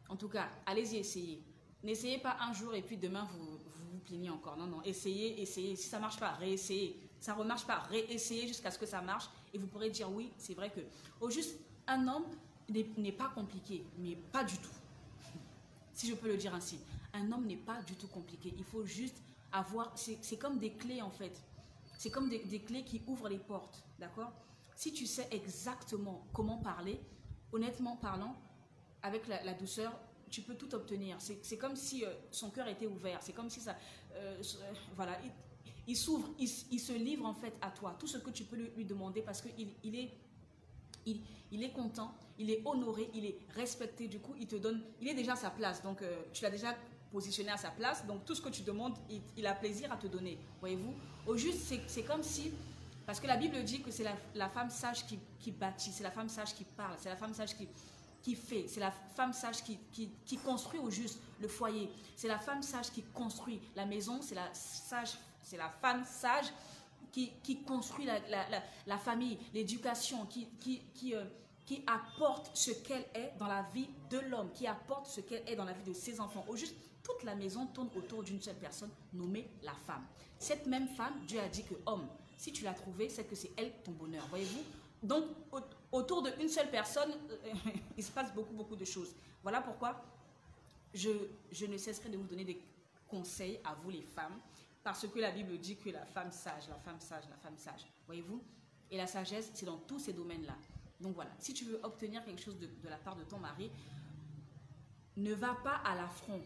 Speaker 1: En tout cas, allez-y, essayez. N'essayez pas un jour et puis demain vous plaignez encore. Non, non, essayez. Si ça ne marche pas, réessayez. Ça ne remarche pas, réessayez jusqu'à ce que ça marche et vous pourrez dire oui, c'est vrai que. Au juste, un homme n'est pas compliqué, mais pas du tout. Si je peux le dire ainsi. Un homme n'est pas du tout compliqué. Il faut juste avoir, c'est comme des clés en fait. C'est comme des clés qui ouvrent les portes, d'accord? Si tu sais exactement comment parler, honnêtement parlant, avec la douceur, tu peux tout obtenir. C'est comme si son cœur était ouvert. C'est comme si ça, voilà, il s'ouvre, il se livre en fait à toi. Tout ce que tu peux lui demander parce qu'il est content, il est honoré, il est respecté. Du coup, il te donne, il est déjà à sa place. Donc, tu l'as déjà positionné à sa place. Donc, tout ce que tu demandes, il a plaisir à te donner. Voyez-vous? Au juste, c'est comme si, parce que la Bible dit que c'est la femme sage qui bâtit, c'est la femme sage qui parle, c'est la femme sage qui fait, c'est la femme sage qui construit au juste le foyer, c'est la femme sage qui construit la maison, c'est la femme sage qui construit la famille, l'éducation, qui apporte ce qu'elle est dans la vie de l'homme, qui apporte ce qu'elle est dans la vie de ses enfants. Au juste, toute la maison tourne autour d'une seule personne nommée la femme. Cette même femme, Dieu a dit que homme, si tu l'as trouvée, c'est que c'est elle ton bonheur. Voyez-vous? Donc, autour d'une seule personne, il se passe beaucoup de choses. Voilà pourquoi je ne cesserai de vous donner des conseils à vous les femmes, parce que la Bible dit que la femme sage, la femme sage, la femme sage. Voyez-vous? Et la sagesse, c'est dans tous ces domaines-là. Donc voilà, si tu veux obtenir quelque chose de la part de ton mari, ne va pas à l'affront.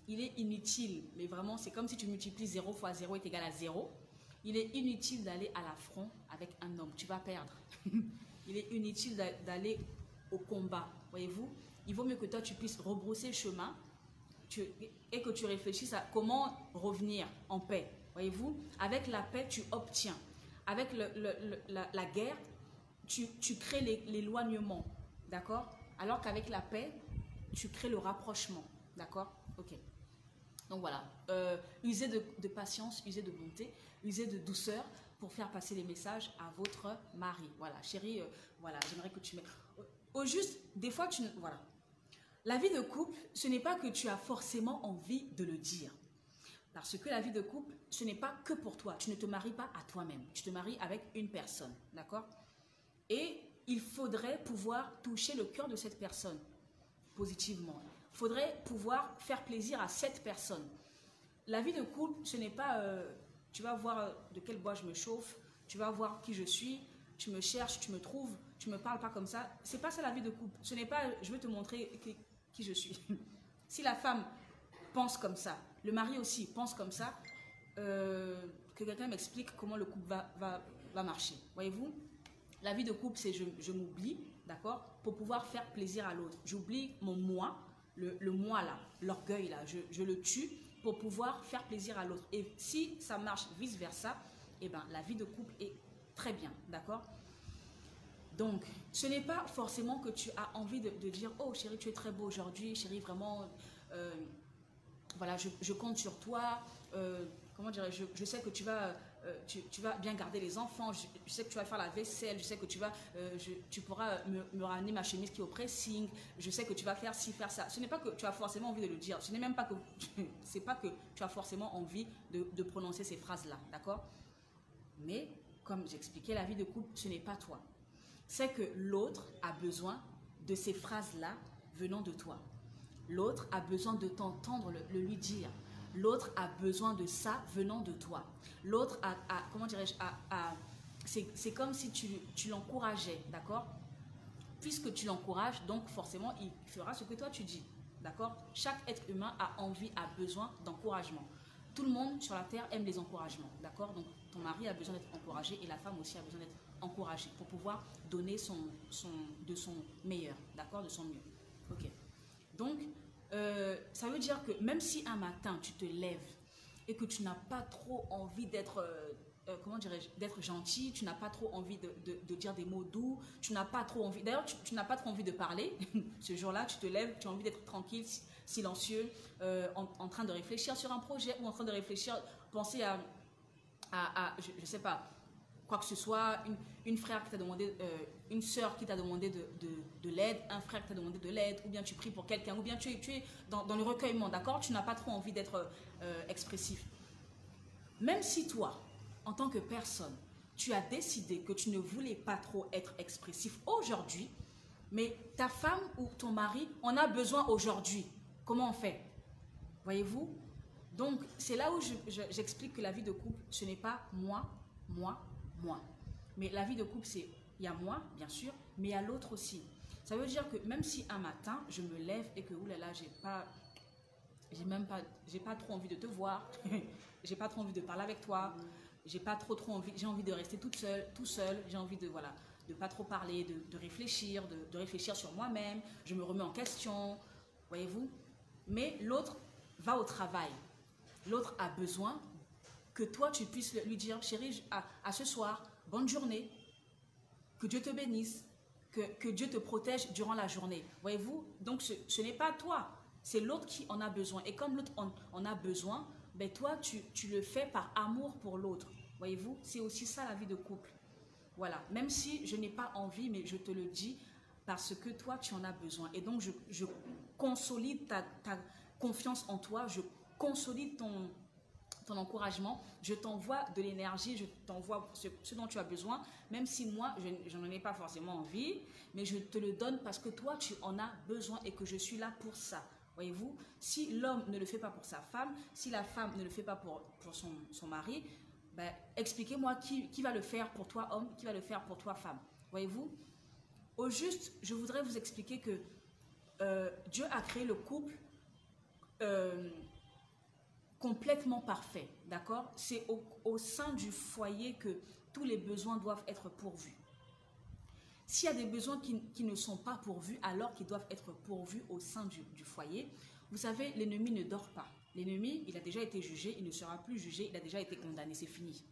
Speaker 1: Il est inutile, mais vraiment, c'est comme si tu multiplies 0 fois 0 est égal à 0. Il est inutile d'aller à l'affront avec un homme, tu vas perdre. Il est inutile d'aller au combat, voyez-vous. Il vaut mieux que toi, tu puisses rebrousser chemin et que tu réfléchisses à comment revenir en paix. Voyez-vous, avec la paix, tu obtiens. Avec la guerre, tu crées l'éloignement. D'accord? Alors qu'avec la paix, tu crées le rapprochement. D'accord? Ok. Donc voilà. Usez de patience, usez de bonté, usez de douceur pour faire passer les messages à votre mari. Voilà, chérie, voilà, j'aimerais que tu me... Au juste, des fois, voilà. La vie de couple, ce n'est pas que tu as forcément envie de le dire. Parce que la vie de couple, ce n'est pas que pour toi. Tu ne te maries pas à toi-même. Tu te maries avec une personne. D'accord? Et il faudrait pouvoir toucher le cœur de cette personne positivement. Il faudrait pouvoir faire plaisir à cette personne. La vie de couple, ce n'est pas... tu vas voir de quel bois je me chauffe. Tu vas voir qui je suis. Tu me cherches, tu me trouves. Tu ne me parles pas comme ça. Ce n'est pas ça la vie de couple. Ce n'est pas... Je veux te montrer qui je suis. Si la femme pense comme ça, le mari aussi pense comme ça, que quelqu'un m'explique comment le couple va marcher. Voyez-vous, la vie de couple, c'est je m'oublie, d'accord, pour pouvoir faire plaisir à l'autre. J'oublie mon moi, le moi là, l'orgueil là, je le tue pour pouvoir faire plaisir à l'autre. Et si ça marche vice-versa, eh ben, la vie de couple est très bien, d'accord? Donc, ce n'est pas forcément que tu as envie de dire « Oh chérie, tu es très beau aujourd'hui, chérie, vraiment, voilà, je compte sur toi, comment dirais-je, je sais que tu vas bien garder les enfants, je sais que tu vas faire la vaisselle, je sais que tu pourras me ramener ma chemise qui est au pressing, je sais que tu vas faire ci, faire ça. » Ce n'est pas que tu as forcément envie de le dire, ce n'est même pas que, c'est pas que tu as forcément envie de prononcer ces phrases-là, d'accord? Mais, comme j'expliquais, la vie de couple, ce n'est pas toi. C'est que l'autre a besoin de ces phrases-là venant de toi. L'autre a besoin de t'entendre le lui dire. L'autre a besoin de ça venant de toi. L'autre comment dirais-je, c'est comme si tu l'encourageais, d'accord? Puisque tu l'encourages, donc forcément, il fera ce que toi tu dis, d'accord? Chaque être humain a envie, a besoin d'encouragement. Tout le monde sur la terre aime les encouragements, d'accord? Donc, ton mari a besoin d'être encouragé et la femme aussi a besoin d'être encouragée pour pouvoir donner de son meilleur, d'accord? De son mieux. Ok. Donc, ça veut dire que même si un matin, tu te lèves et que tu n'as pas trop envie d'être, comment dirais-je, d'être gentil, tu n'as pas trop envie de dire des mots doux, tu n'as pas trop envie, d'ailleurs, tu n'as pas trop envie de parler, ce jour-là, tu te lèves, tu as envie d'être tranquille, silencieux, en train de réfléchir sur un projet ou en train de réfléchir, penser je ne sais pas, quoi que ce soit, une frère qui t'a demandé, une sœur qui t'a demandé de l'aide, un frère qui t'a demandé de l'aide, ou bien tu pries pour quelqu'un, ou bien tu es dans le recueillement, d'accord? Tu n'as pas trop envie d'être expressif. Même si toi, en tant que personne, tu as décidé que tu ne voulais pas trop être expressif aujourd'hui, mais ta femme ou ton mari en a besoin aujourd'hui. Comment on fait? Voyez-vous? Donc, c'est là où j'explique que la vie de couple, ce n'est pas moi. Mais la vie de couple, il y a moi, bien sûr, mais il y a l'autre aussi. Ça veut dire que même si un matin, je me lève et que, oulala, j'ai pas trop envie de te voir, j'ai pas trop envie de parler avec toi, j'ai pas trop envie, j'ai envie de rester tout seul, j'ai envie de, voilà, de pas trop parler, de réfléchir, de réfléchir sur moi-même, je me remets en question, voyez-vous? Mais l'autre va au travail. L'autre a besoin que toi, tu puisses lui dire, chérie, à ce soir, bonne journée, que Dieu te bénisse, que Dieu te protège durant la journée. Voyez-vous? Donc, ce n'est pas toi, c'est l'autre qui en a besoin. Et comme l'autre en a besoin, ben toi, tu le fais par amour pour l'autre. Voyez-vous? C'est aussi ça la vie de couple. Voilà. Même si je n'ai pas envie, mais je te le dis parce que toi, tu en as besoin. Et donc, je consolide ta confiance en toi, je consolide ton encouragement, je t'envoie de l'énergie, je t'envoie ce dont tu as besoin, même si moi, je n'en ai pas forcément envie, mais je te le donne parce que toi, tu en as besoin et que je suis là pour ça. Voyez-vous, si l'homme ne le fait pas pour sa femme, si la femme ne le fait pas pour son mari, ben, expliquez-moi qui va le faire pour toi, homme, qui va le faire pour toi, femme. Voyez-vous, au juste, je voudrais vous expliquer que Dieu a créé le couple complètement parfait, d'accord? C'est au sein du foyer que tous les besoins doivent être pourvus. S'il y a des besoins qui ne sont pas pourvus, alors qu'ils doivent être pourvus au sein du foyer, Vous savez, l'ennemi ne dort pas. L'ennemi, il a déjà été jugé, il ne sera plus jugé, il a déjà été condamné, c'est fini.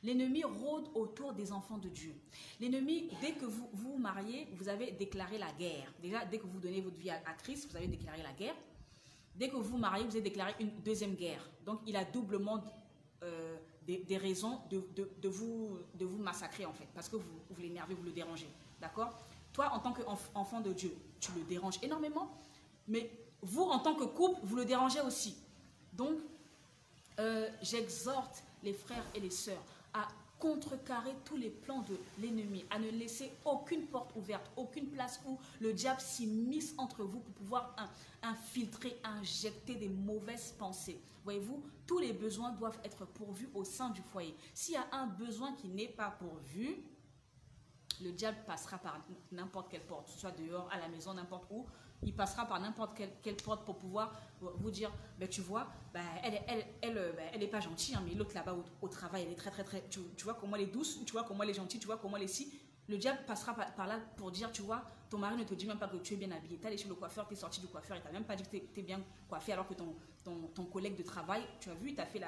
Speaker 1: L'ennemi rôde autour des enfants de Dieu. L'ennemi, dès que vous vous mariez, vous avez déclaré la guerre. Déjà, dès que vous donnez votre vie à Christ, vous avez déclaré la guerre. Dès que vous vous mariez, vous avez déclaré une deuxième guerre. Donc, il a doublement des raisons de vous massacrer, en fait. Parce que vous l'énervez, vous le dérangez. D'accord? Toi, en tant qu'enfant de Dieu, tu le déranges énormément. Mais vous, en tant que couple, vous le dérangez aussi. Donc, j'exhorte les frères et les sœurs à contrecarrer tous les plans de l'ennemi, à ne laisser aucune porte ouverte, aucune place où le diable s'immisce entre vous pour pouvoir infiltrer, injecter des mauvaises pensées. Voyez-vous, tous les besoins doivent être pourvus au sein du foyer. S'il y a un besoin qui n'est pas pourvu, le diable passera par n'importe quelle porte, soit dehors, à la maison, n'importe où. Il passera par n'importe quelle porte pour pouvoir vous dire, ben, tu vois, ben, elle est pas gentille, hein, mais l'autre là-bas au travail, elle est très, tu vois comment elle est douce, tu vois comment elle est gentille, tu vois comment elle est si. Le diable passera par là pour dire, tu vois, ton mari ne te dit même pas que tu es bien habillé. Tu es allé chez le coiffeur, tu es sorti du coiffeur, il t'a même pas dit que tu es bien coiffé, alors que ton collègue de travail, tu as vu, il t'a fait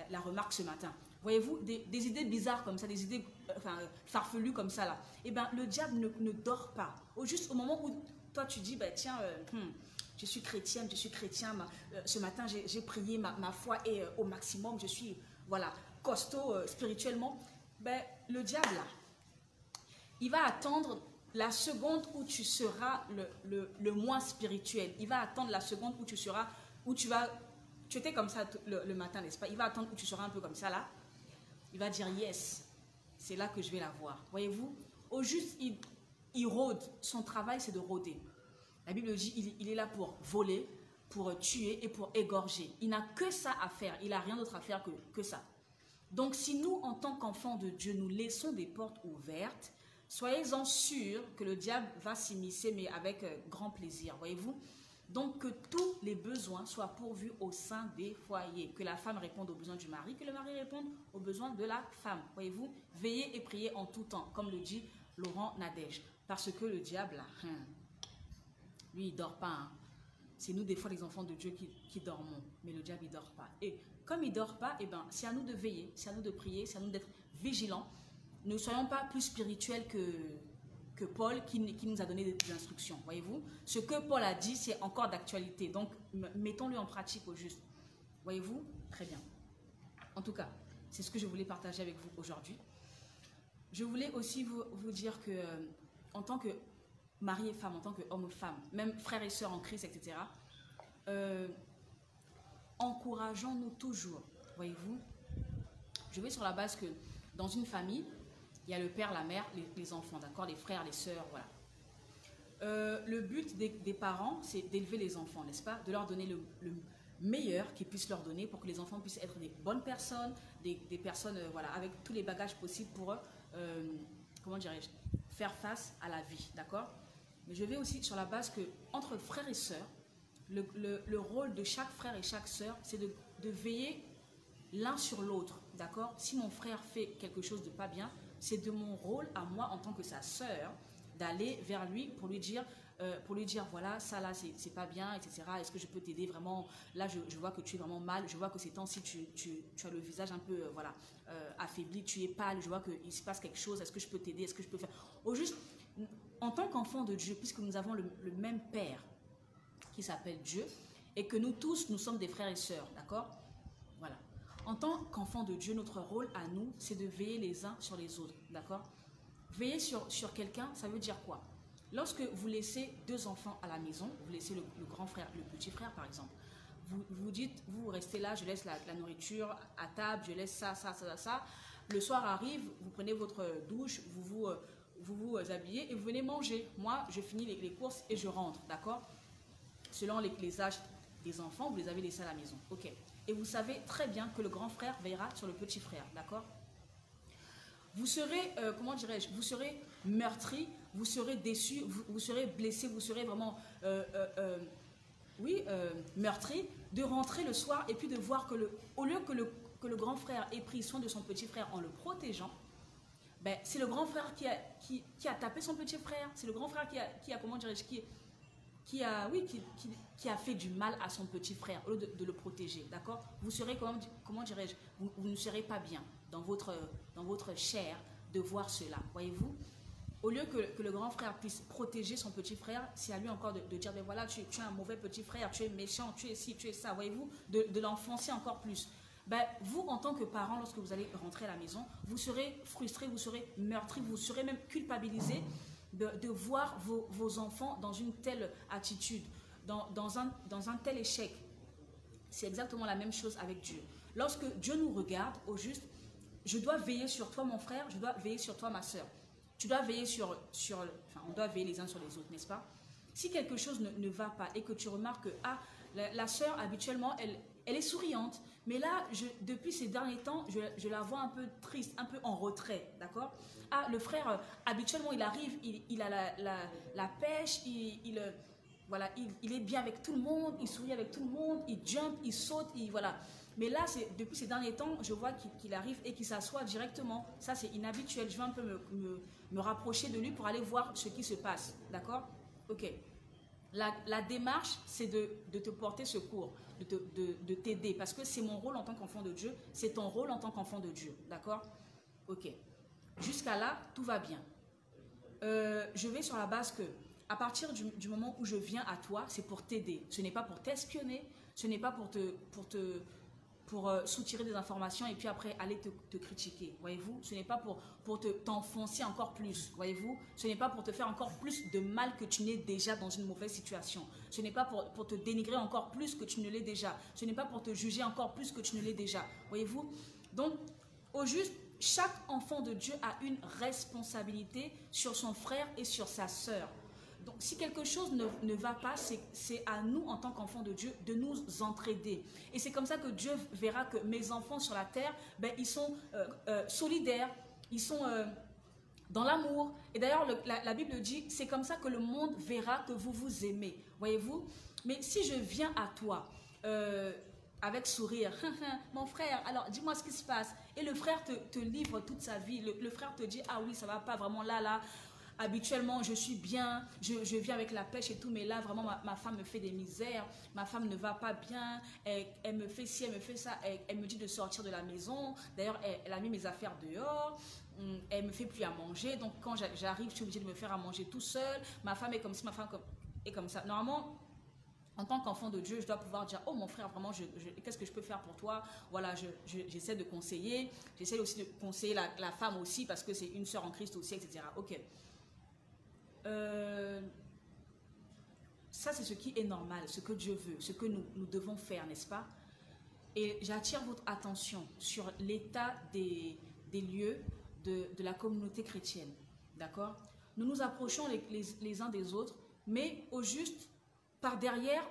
Speaker 1: la remarque ce matin. Voyez-vous, des idées bizarres comme ça, des idées farfelues comme ça là. Eh bien, le diable ne dort pas. Juste au moment où toi tu dis, bah, tiens, je suis chrétien, ce matin j'ai prié, ma foi est au maximum, je suis voilà, costaud spirituellement. Ben, le diable là, il va attendre la seconde où tu seras le moins spirituel. Il va attendre la seconde où tu seras, où tu étais comme ça le matin, n'est-ce pas? Il va attendre où tu seras un peu comme ça là. Il va dire yes, c'est là que je vais la voir. Voyez-vous, au juste, il rôde. Son travail, c'est de rôder. La Bible dit, il est là pour voler, pour tuer et pour égorger. Il n'a que ça à faire. Il n'a rien d'autre à faire que ça. Donc, si nous, en tant qu'enfants de Dieu, nous laissons des portes ouvertes, soyez-en sûrs que le diable va s'immiscer, mais avec grand plaisir. Voyez-vous? Donc, que tous les besoins soient pourvus au sein des foyers. Que la femme réponde aux besoins du mari, que le mari réponde aux besoins de la femme. Voyez-vous? Veillez et priez en tout temps, comme le dit Laurent Nadège. Parce que le diable, là, lui, il ne dort pas. Hein. C'est nous, des fois, les enfants de Dieu qui dormons. Mais le diable, il ne dort pas. Et comme il ne dort pas, eh ben, c'est à nous de veiller, c'est à nous de prier, c'est à nous d'être vigilants. Ne soyons pas plus spirituels que Paul qui nous a donné des instructions, voyez-vous. Ce que Paul a dit, c'est encore d'actualité. Donc, mettons-le en pratique au juste. Voyez-vous? Très bien. En tout cas, c'est ce que je voulais partager avec vous aujourd'hui. Je voulais aussi vous dire que, en tant que mari et femme, en tant qu'homme et femme, même frères et sœurs en Christ, etc., encourageons-nous toujours, voyez-vous. Je vais sur la base que dans une famille, il y a le père, la mère, les enfants, d'accord, les frères, les sœurs, voilà. Le but des parents, c'est d'élever les enfants, n'est-ce pas? De leur donner le meilleur qu'ils puissent leur donner pour que les enfants puissent être des bonnes personnes, des personnes voilà, avec tous les bagages possibles pour, comment dirais-je, faire face à la vie, d'accord? Mais je vais aussi sur la base que entre frères et sœurs, le rôle de chaque frère et chaque sœur, c'est de veiller l'un sur l'autre, d'accord? Si mon frère fait quelque chose de pas bien, c'est de mon rôle à moi en tant que sa sœur d'aller vers lui pour lui dire voilà, ça là c'est pas bien, etc. Est-ce que je peux t'aider vraiment? Là je vois que tu es vraiment mal, je vois que ces temps-ci tu as le visage un peu voilà, affaibli, tu es pâle, je vois qu'il se passe quelque chose, est-ce que je peux t'aider? Est-ce que je peux faire? Au juste, en tant qu'enfant de Dieu, puisque nous avons le même Père qui s'appelle Dieu et que nous tous, nous sommes des frères et sœurs, d'accord? Voilà. En tant qu'enfant de Dieu, notre rôle à nous, c'est de veiller les uns sur les autres, d'accord? Veiller sur quelqu'un, ça veut dire quoi? Lorsque vous laissez deux enfants à la maison, vous laissez le grand frère, le petit frère par exemple, vous dites, vous restez là, je laisse la nourriture à table, je laisse ça. Le soir arrive, vous prenez votre douche, vous vous habillez et vous venez manger. Moi, je finis les courses et je rentre, d'accord? Selon les âges des enfants, vous les avez laissés à la maison, ok? Et vous savez très bien que le grand frère veillera sur le petit frère, d'accord? Vous serez, comment dirais-je, vous serez meurtri, vous serez déçu, vous serez blessé, vous serez vraiment, meurtri, de rentrer le soir et puis de voir que au lieu que le grand frère ait pris soin de son petit frère en le protégeant, ben, c'est le grand frère qui a tapé son petit frère, c'est le grand frère qui a comment dirais-je, oui, qui a fait du mal à son petit frère, au lieu de le protéger, d'accord? Vous serez, comment dirais-je, vous ne serez pas bien dans votre chair de voir cela, voyez-vous? Au lieu que le grand frère puisse protéger son petit frère, c'est à lui encore de dire, ben voilà, tu es un mauvais petit frère, tu es méchant, tu es ci, tu es ça, voyez-vous, de l'enfoncer encore plus. Ben, vous, en tant que parent, lorsque vous allez rentrer à la maison, vous serez frustré, vous serez meurtri, vous serez même culpabilisé de voir vos enfants dans une telle attitude, dans un tel échec. C'est exactement la même chose avec Dieu. Lorsque Dieu nous regarde, au juste, je dois veiller sur toi, mon frère, je dois veiller sur toi, ma soeur. Tu dois veiller enfin, on doit veiller les uns sur les autres, n'est-ce pas? Si quelque chose ne va pas et que tu remarques que la sœur, habituellement, elle est souriante, mais là, depuis ces derniers temps, je la vois un peu triste, un peu en retrait, d'accord? Ah, le frère, habituellement, il arrive, il a la pêche, voilà, il est bien avec tout le monde, il sourit avec tout le monde, il jump, il saute, voilà. Mais là, depuis ces derniers temps, je vois qu'il arrive et qu'il s'assoit directement. Ça, c'est inhabituel. Je vais un peu me rapprocher de lui pour aller voir ce qui se passe. D'accord? Ok. La démarche, c'est de te porter secours, de t'aider. Parce que c'est mon rôle en tant qu'enfant de Dieu. C'est ton rôle en tant qu'enfant de Dieu. D'accord? Ok. Jusqu'à là, tout va bien. Je vais sur la base que, à partir du moment où je viens à toi, c'est pour t'aider. Ce n'est pas pour t'espionner. Ce n'est pas pour soutirer des informations et puis après aller te critiquer, voyez-vous. Ce n'est pas pour t'enfoncer encore plus, voyez-vous. Ce n'est pas pour te faire encore plus de mal que tu n'es déjà dans une mauvaise situation. Ce n'est pas pour te dénigrer encore plus que tu ne l'es déjà. Ce n'est pas pour te juger encore plus que tu ne l'es déjà, voyez-vous. Donc, au juste, chaque enfant de Dieu a une responsabilité sur son frère et sur sa sœur. Donc, si quelque chose ne va pas, c'est à nous, en tant qu'enfants de Dieu, de nous entraider. Et c'est comme ça que Dieu verra que mes enfants sur la terre, ben, ils sont solidaires, ils sont dans l'amour. Et d'ailleurs, la Bible dit, c'est comme ça que le monde verra que vous vous aimez. Voyez-vous? Mais si je viens à toi avec sourire, mon frère, alors dis-moi ce qui se passe. Et le frère te livre toute sa vie. Le frère te dit, ah oui, ça va pas vraiment là. Habituellement, je suis bien, je viens avec la pêche et tout, mais là, vraiment, ma femme me fait des misères, ma femme ne va pas bien, elle me fait ci, elle me fait ça, elle me dit de sortir de la maison. D'ailleurs, elle a mis mes affaires dehors, elle me fait plus à manger, donc quand j'arrive, je suis obligée de me faire à manger tout seul. Ma femme est comme ci, ma femme est comme ça. Normalement, en tant qu'enfant de Dieu, je dois pouvoir dire, oh mon frère, vraiment, qu'est-ce que je peux faire pour toi? Voilà, j'essaie de conseiller, j'essaie aussi de conseiller la femme aussi, parce que c'est une sœur en Christ aussi, etc. Ok. Ça, c'est ce qui est normal, ce que Dieu veut, ce que nous devons faire, n'est-ce pas? Et j'attire votre attention sur l'état des lieux de la communauté chrétienne, d'accord? Nous nous approchons les uns des autres, mais au juste, par derrière,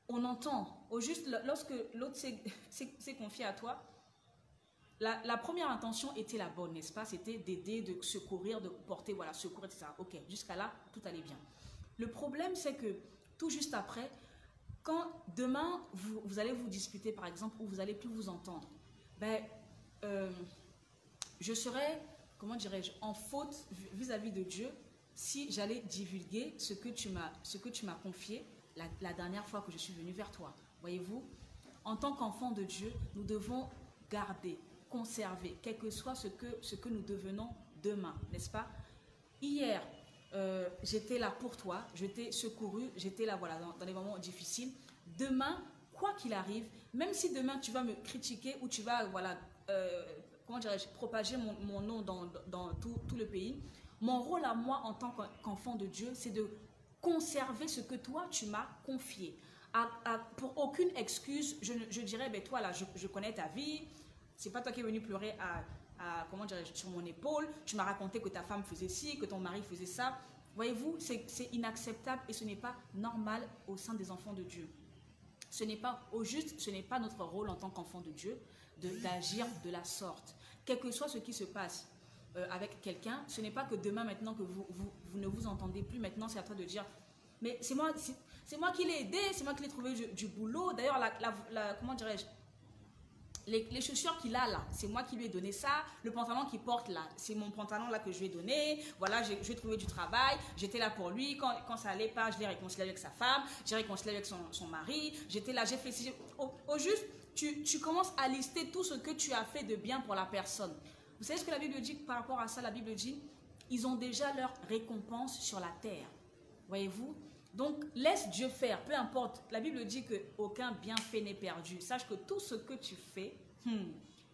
Speaker 1: on entend. Au juste, lorsque l'autre s'est confié à toi, la première intention était la bonne, n'est-ce pas? C'était d'aider, de secourir, de porter, voilà, secours, etc. Ok, jusqu'à là, tout allait bien. Le problème, c'est que tout juste après, quand demain, vous allez vous disputer, par exemple, ou vous allez plus vous entendre, ben, je serais, comment dirais-je, en faute vis-à-vis de Dieu si j'allais divulguer ce que tu m'as confié la dernière fois que je suis venue vers toi. Voyez-vous, en tant qu'enfant de Dieu, nous devons garder, conserver, quel que soit ce que nous devenons demain, n'est-ce pas? Hier, j'étais là pour toi, je t'ai secouru, j'étais là voilà, dans les moments difficiles. Demain, quoi qu'il arrive, même si demain tu vas me critiquer ou tu vas voilà, comment dirais-je, propager mon nom dans tout le pays, mon rôle à moi en tant qu'enfant de Dieu, c'est de conserver ce que toi tu m'as confié. Pour aucune excuse, je dirais, ben toi là, je connais ta vie, c'est pas toi qui es venu pleurer comment dirais-je, sur mon épaule, tu m'as raconté que ta femme faisait ci, que ton mari faisait ça. Voyez-vous, c'est inacceptable et ce n'est pas normal au sein des enfants de Dieu. Ce n'est pas, au juste, ce n'est pas notre rôle en tant qu'enfant de Dieu d'agir de la sorte. Quel que soit ce qui se passe avec quelqu'un, ce n'est pas que demain, maintenant que vous ne vous entendez plus, maintenant c'est à toi de dire, mais c'est moi qui l'ai aidé, c'est moi qui l'ai trouvé du boulot. D'ailleurs, comment dirais-je, les chaussures qu'il a là, c'est moi qui lui ai donné ça. Le pantalon qu'il porte là, c'est mon pantalon là que je lui ai donné. Voilà, je lui ai trouvé du travail. J'étais là pour lui. Quand ça allait pas, je l'ai réconcilié avec sa femme. J'ai réconcilié avec son mari. J'étais là, j'ai fait ci. Au juste, tu commences à lister tout ce que tu as fait de bien pour la personne. Vous savez ce que la Bible dit par rapport à ça? La Bible dit, ils ont déjà leur récompense sur la terre. Voyez-vous? Donc, laisse Dieu faire, peu importe. La Bible dit qu'aucun bienfait n'est perdu. Sache que tout ce que tu fais,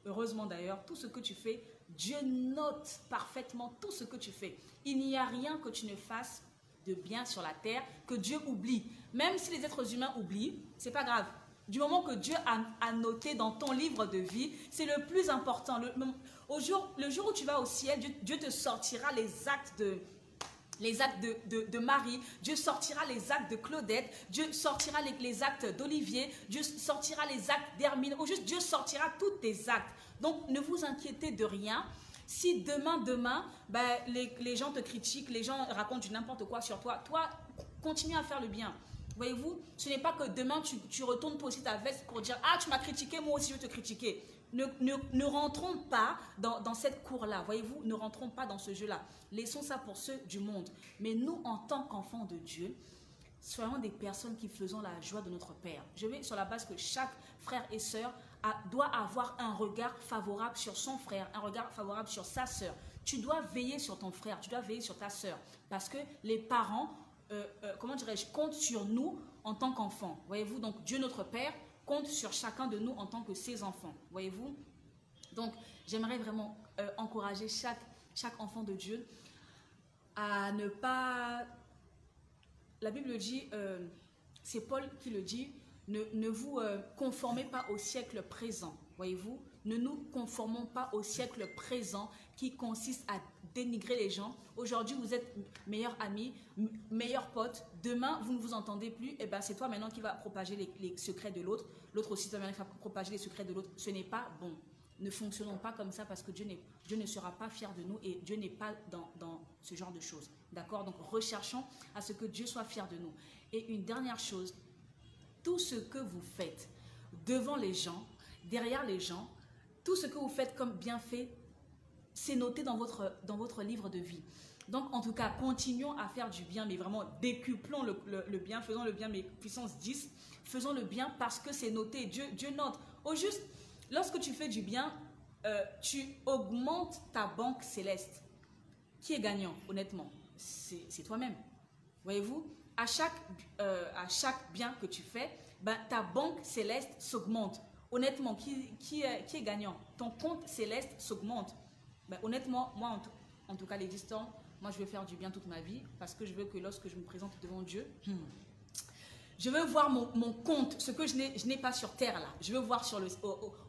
Speaker 1: heureusement d'ailleurs, tout ce que tu fais, Dieu note parfaitement tout ce que tu fais. Il n'y a rien que tu ne fasses de bien sur la terre que Dieu oublie. Même si les êtres humains oublient, c'est pas grave. Du moment que Dieu a noté dans ton livre de vie, c'est le plus important. Le jour où tu vas au ciel, Dieu te sortira les actes de Marie, Dieu sortira les actes de Claudette, Dieu sortira les actes d'Olivier, Dieu sortira les actes d'Hermine, ou juste Dieu sortira tous tes actes. Donc ne vous inquiétez de rien. Si demain, les gens te critiquent, les gens racontent du n'importe quoi sur toi, toi, continue à faire le bien. Voyez-vous, ce n'est pas que demain tu retournes toi aussi ta veste pour dire « Ah, tu m'as critiqué, moi aussi je vais te critiquer ». Ne rentrons pas dans cette cour-là, voyez-vous, ne rentrons pas dans ce jeu-là. Laissons ça pour ceux du monde. Mais nous, en tant qu'enfants de Dieu, soyons des personnes qui faisons la joie de notre Père. Je vais sur la base que chaque frère et sœur doit avoir un regard favorable sur son frère, un regard favorable sur sa sœur. Tu dois veiller sur ton frère, tu dois veiller sur ta sœur. Parce que les parents, comptent sur nous en tant qu'enfants. Voyez-vous, donc Dieu notre Père compte sur chacun de nous en tant que ses enfants. Voyez-vous? Donc, j'aimerais vraiment encourager chaque enfant de Dieu à ne pas... La Bible dit, c'est Paul qui le dit, ne vous conformez pas au siècle présent. Voyez-vous? Ne nous conformons pas au siècle présent qui consiste à dénigrer les gens. Aujourd'hui, vous êtes meilleurs amis, meilleurs potes. Demain, vous ne vous entendez plus. Et ben, c'est toi maintenant qui vas propager les secrets de l'autre. L'autre aussi, toi maintenant qui va propager les secrets de l'autre. Ce n'est pas bon. Ne fonctionnons pas comme ça parce que Dieu ne sera pas fier de nous et Dieu n'est pas dans ce genre de choses. D'accord? Donc, recherchons à ce que Dieu soit fier de nous. Et une dernière chose, tout ce que vous faites devant les gens, derrière les gens, tout ce que vous faites comme bienfait, c'est noté dans votre livre de vie. Donc, en tout cas, continuons à faire du bien, mais vraiment décuplons le bien, faisons le bien, mais puissance 10, faisons le bien parce que c'est noté, Dieu note. Au juste, lorsque tu fais du bien, tu augmentes ta banque céleste. Qui est gagnant, honnêtement? C'est toi-même. Voyez-vous, à chaque bien que tu fais, ta banque céleste s'augmente. Honnêtement, qui est gagnant? Ton compte céleste s'augmente. Honnêtement, moi, en tout cas, les distants, moi, je veux faire du bien toute ma vie parce que je veux que lorsque je me présente devant Dieu, je veux voir mon compte, ce que je n'ai pas sur terre là. Je veux voir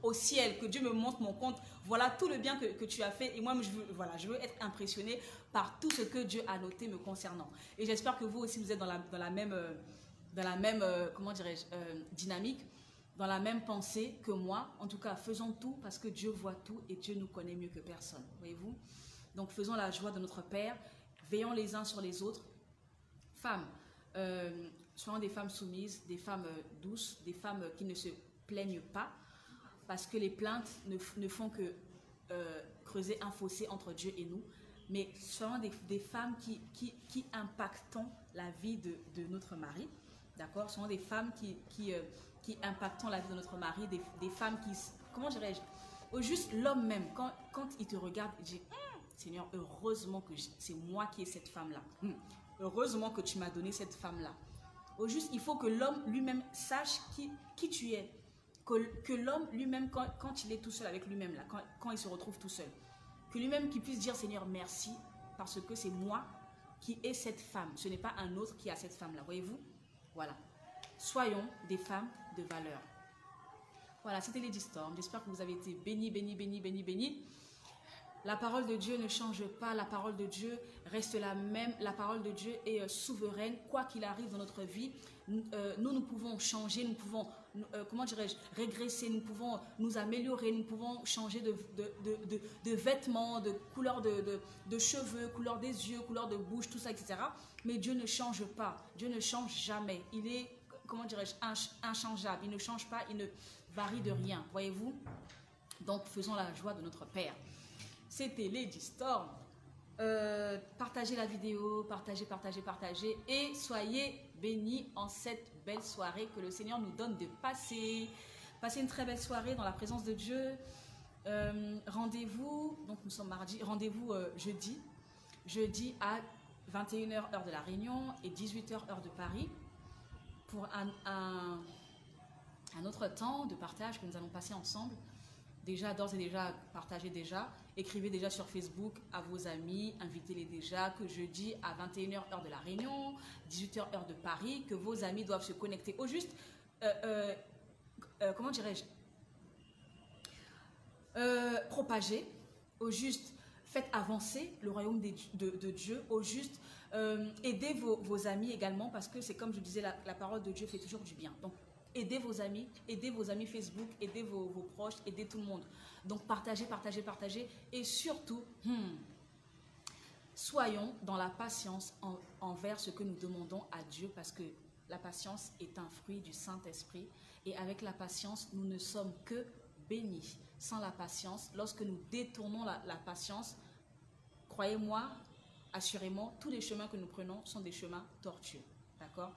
Speaker 1: au ciel, que Dieu me montre mon compte. Voilà tout le bien que tu as fait. Et moi, je veux être impressionné par tout ce que Dieu a noté me concernant. Et j'espère que vous aussi, vous êtes dans la même comment dirais-je, dynamique, dans la même pensée que moi. En tout cas, faisons tout parce que Dieu voit tout et Dieu nous connaît mieux que personne. Voyez-vous? Donc, faisons la joie de notre Père. Veillons les uns sur les autres. Femmes, soyons des femmes soumises, des femmes douces, des femmes qui ne se plaignent pas, parce que les plaintes ne font que creuser un fossé entre Dieu et nous. Mais soyons des femmes qui impactons la vie de notre mari. D'accord? Soyons des femmes qui impactons la vie de notre mari, des femmes qui... Comment dirais-je? Au juste l'homme même, quand il te regarde, il dit Seigneur, heureusement que c'est moi qui ai cette femme-là. Heureusement que tu m'as donné cette femme-là. Au juste, il faut que l'homme lui-même sache qui tu es. Que l'homme lui-même, quand il est tout seul avec lui-même, là, quand il se retrouve tout seul, que lui-même qu'il puisse dire Seigneur, merci, parce que c'est moi qui ai cette femme. Ce n'est pas un autre qui a cette femme-là. Voyez-vous? Voilà. Soyons des femmes de valeur. Voilà, c'était Lady Storm. J'espère que vous avez été bénis, bénis, bénis, bénis, bénis. La parole de Dieu ne change pas, la parole de Dieu reste la même, la parole de Dieu est souveraine, quoi qu'il arrive dans notre vie, nous pouvons changer, nous pouvons, comment dirais-je, régresser, nous pouvons nous améliorer, nous pouvons changer de vêtements, de couleur de cheveux, couleur des yeux, couleur de bouche, tout ça, etc. Mais Dieu ne change pas, Dieu ne change jamais, il est, comment dirais-je, inchangeable, il ne change pas, il ne varie de rien, voyez-vous. Donc, faisons la joie de notre Père. C'était Lady Storm. Partagez la vidéo, partagez et soyez bénis en cette belle soirée que le Seigneur nous donne de passer. Passez une très belle soirée dans la présence de Dieu. Rendez-vous, donc nous sommes mardi, rendez-vous jeudi à 21h heure de la Réunion et 18h heure de Paris pour un autre temps de partage que nous allons passer ensemble. Déjà, d'ores et déjà, partagez déjà, écrivez déjà sur Facebook à vos amis, invitez-les déjà que jeudi à 21h heure de la Réunion, 18h heure de Paris, que vos amis doivent se connecter au juste, comment dirais-je, propager, au juste, faites avancer le royaume de Dieu, au juste, aidez vos amis également, parce que c'est comme je disais, la parole de Dieu fait toujours du bien. Donc, aidez vos amis Facebook, aidez vos proches, aidez tout le monde. Donc, partagez, et surtout, soyons dans la patience envers ce que nous demandons à Dieu, parce que la patience est un fruit du Saint-Esprit, et avec la patience, nous ne sommes que bénis. Sans la patience, lorsque nous détournons la patience, croyez-moi, assurément, tous les chemins que nous prenons sont des chemins tortueux. D'accord?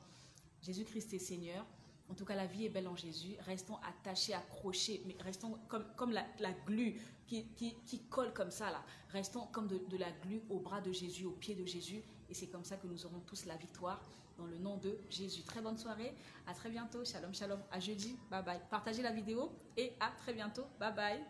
Speaker 1: Jésus-Christ est Seigneur. En tout cas, la vie est belle en Jésus. Restons attachés, accrochés, mais restons comme la glu qui colle comme ça, là. Restons comme de la glu au bras de Jésus, au pied de Jésus. Et c'est comme ça que nous aurons tous la victoire dans le nom de Jésus. Très bonne soirée. À très bientôt. Shalom, shalom. À jeudi. Bye bye. Partagez la vidéo et à très bientôt. Bye bye.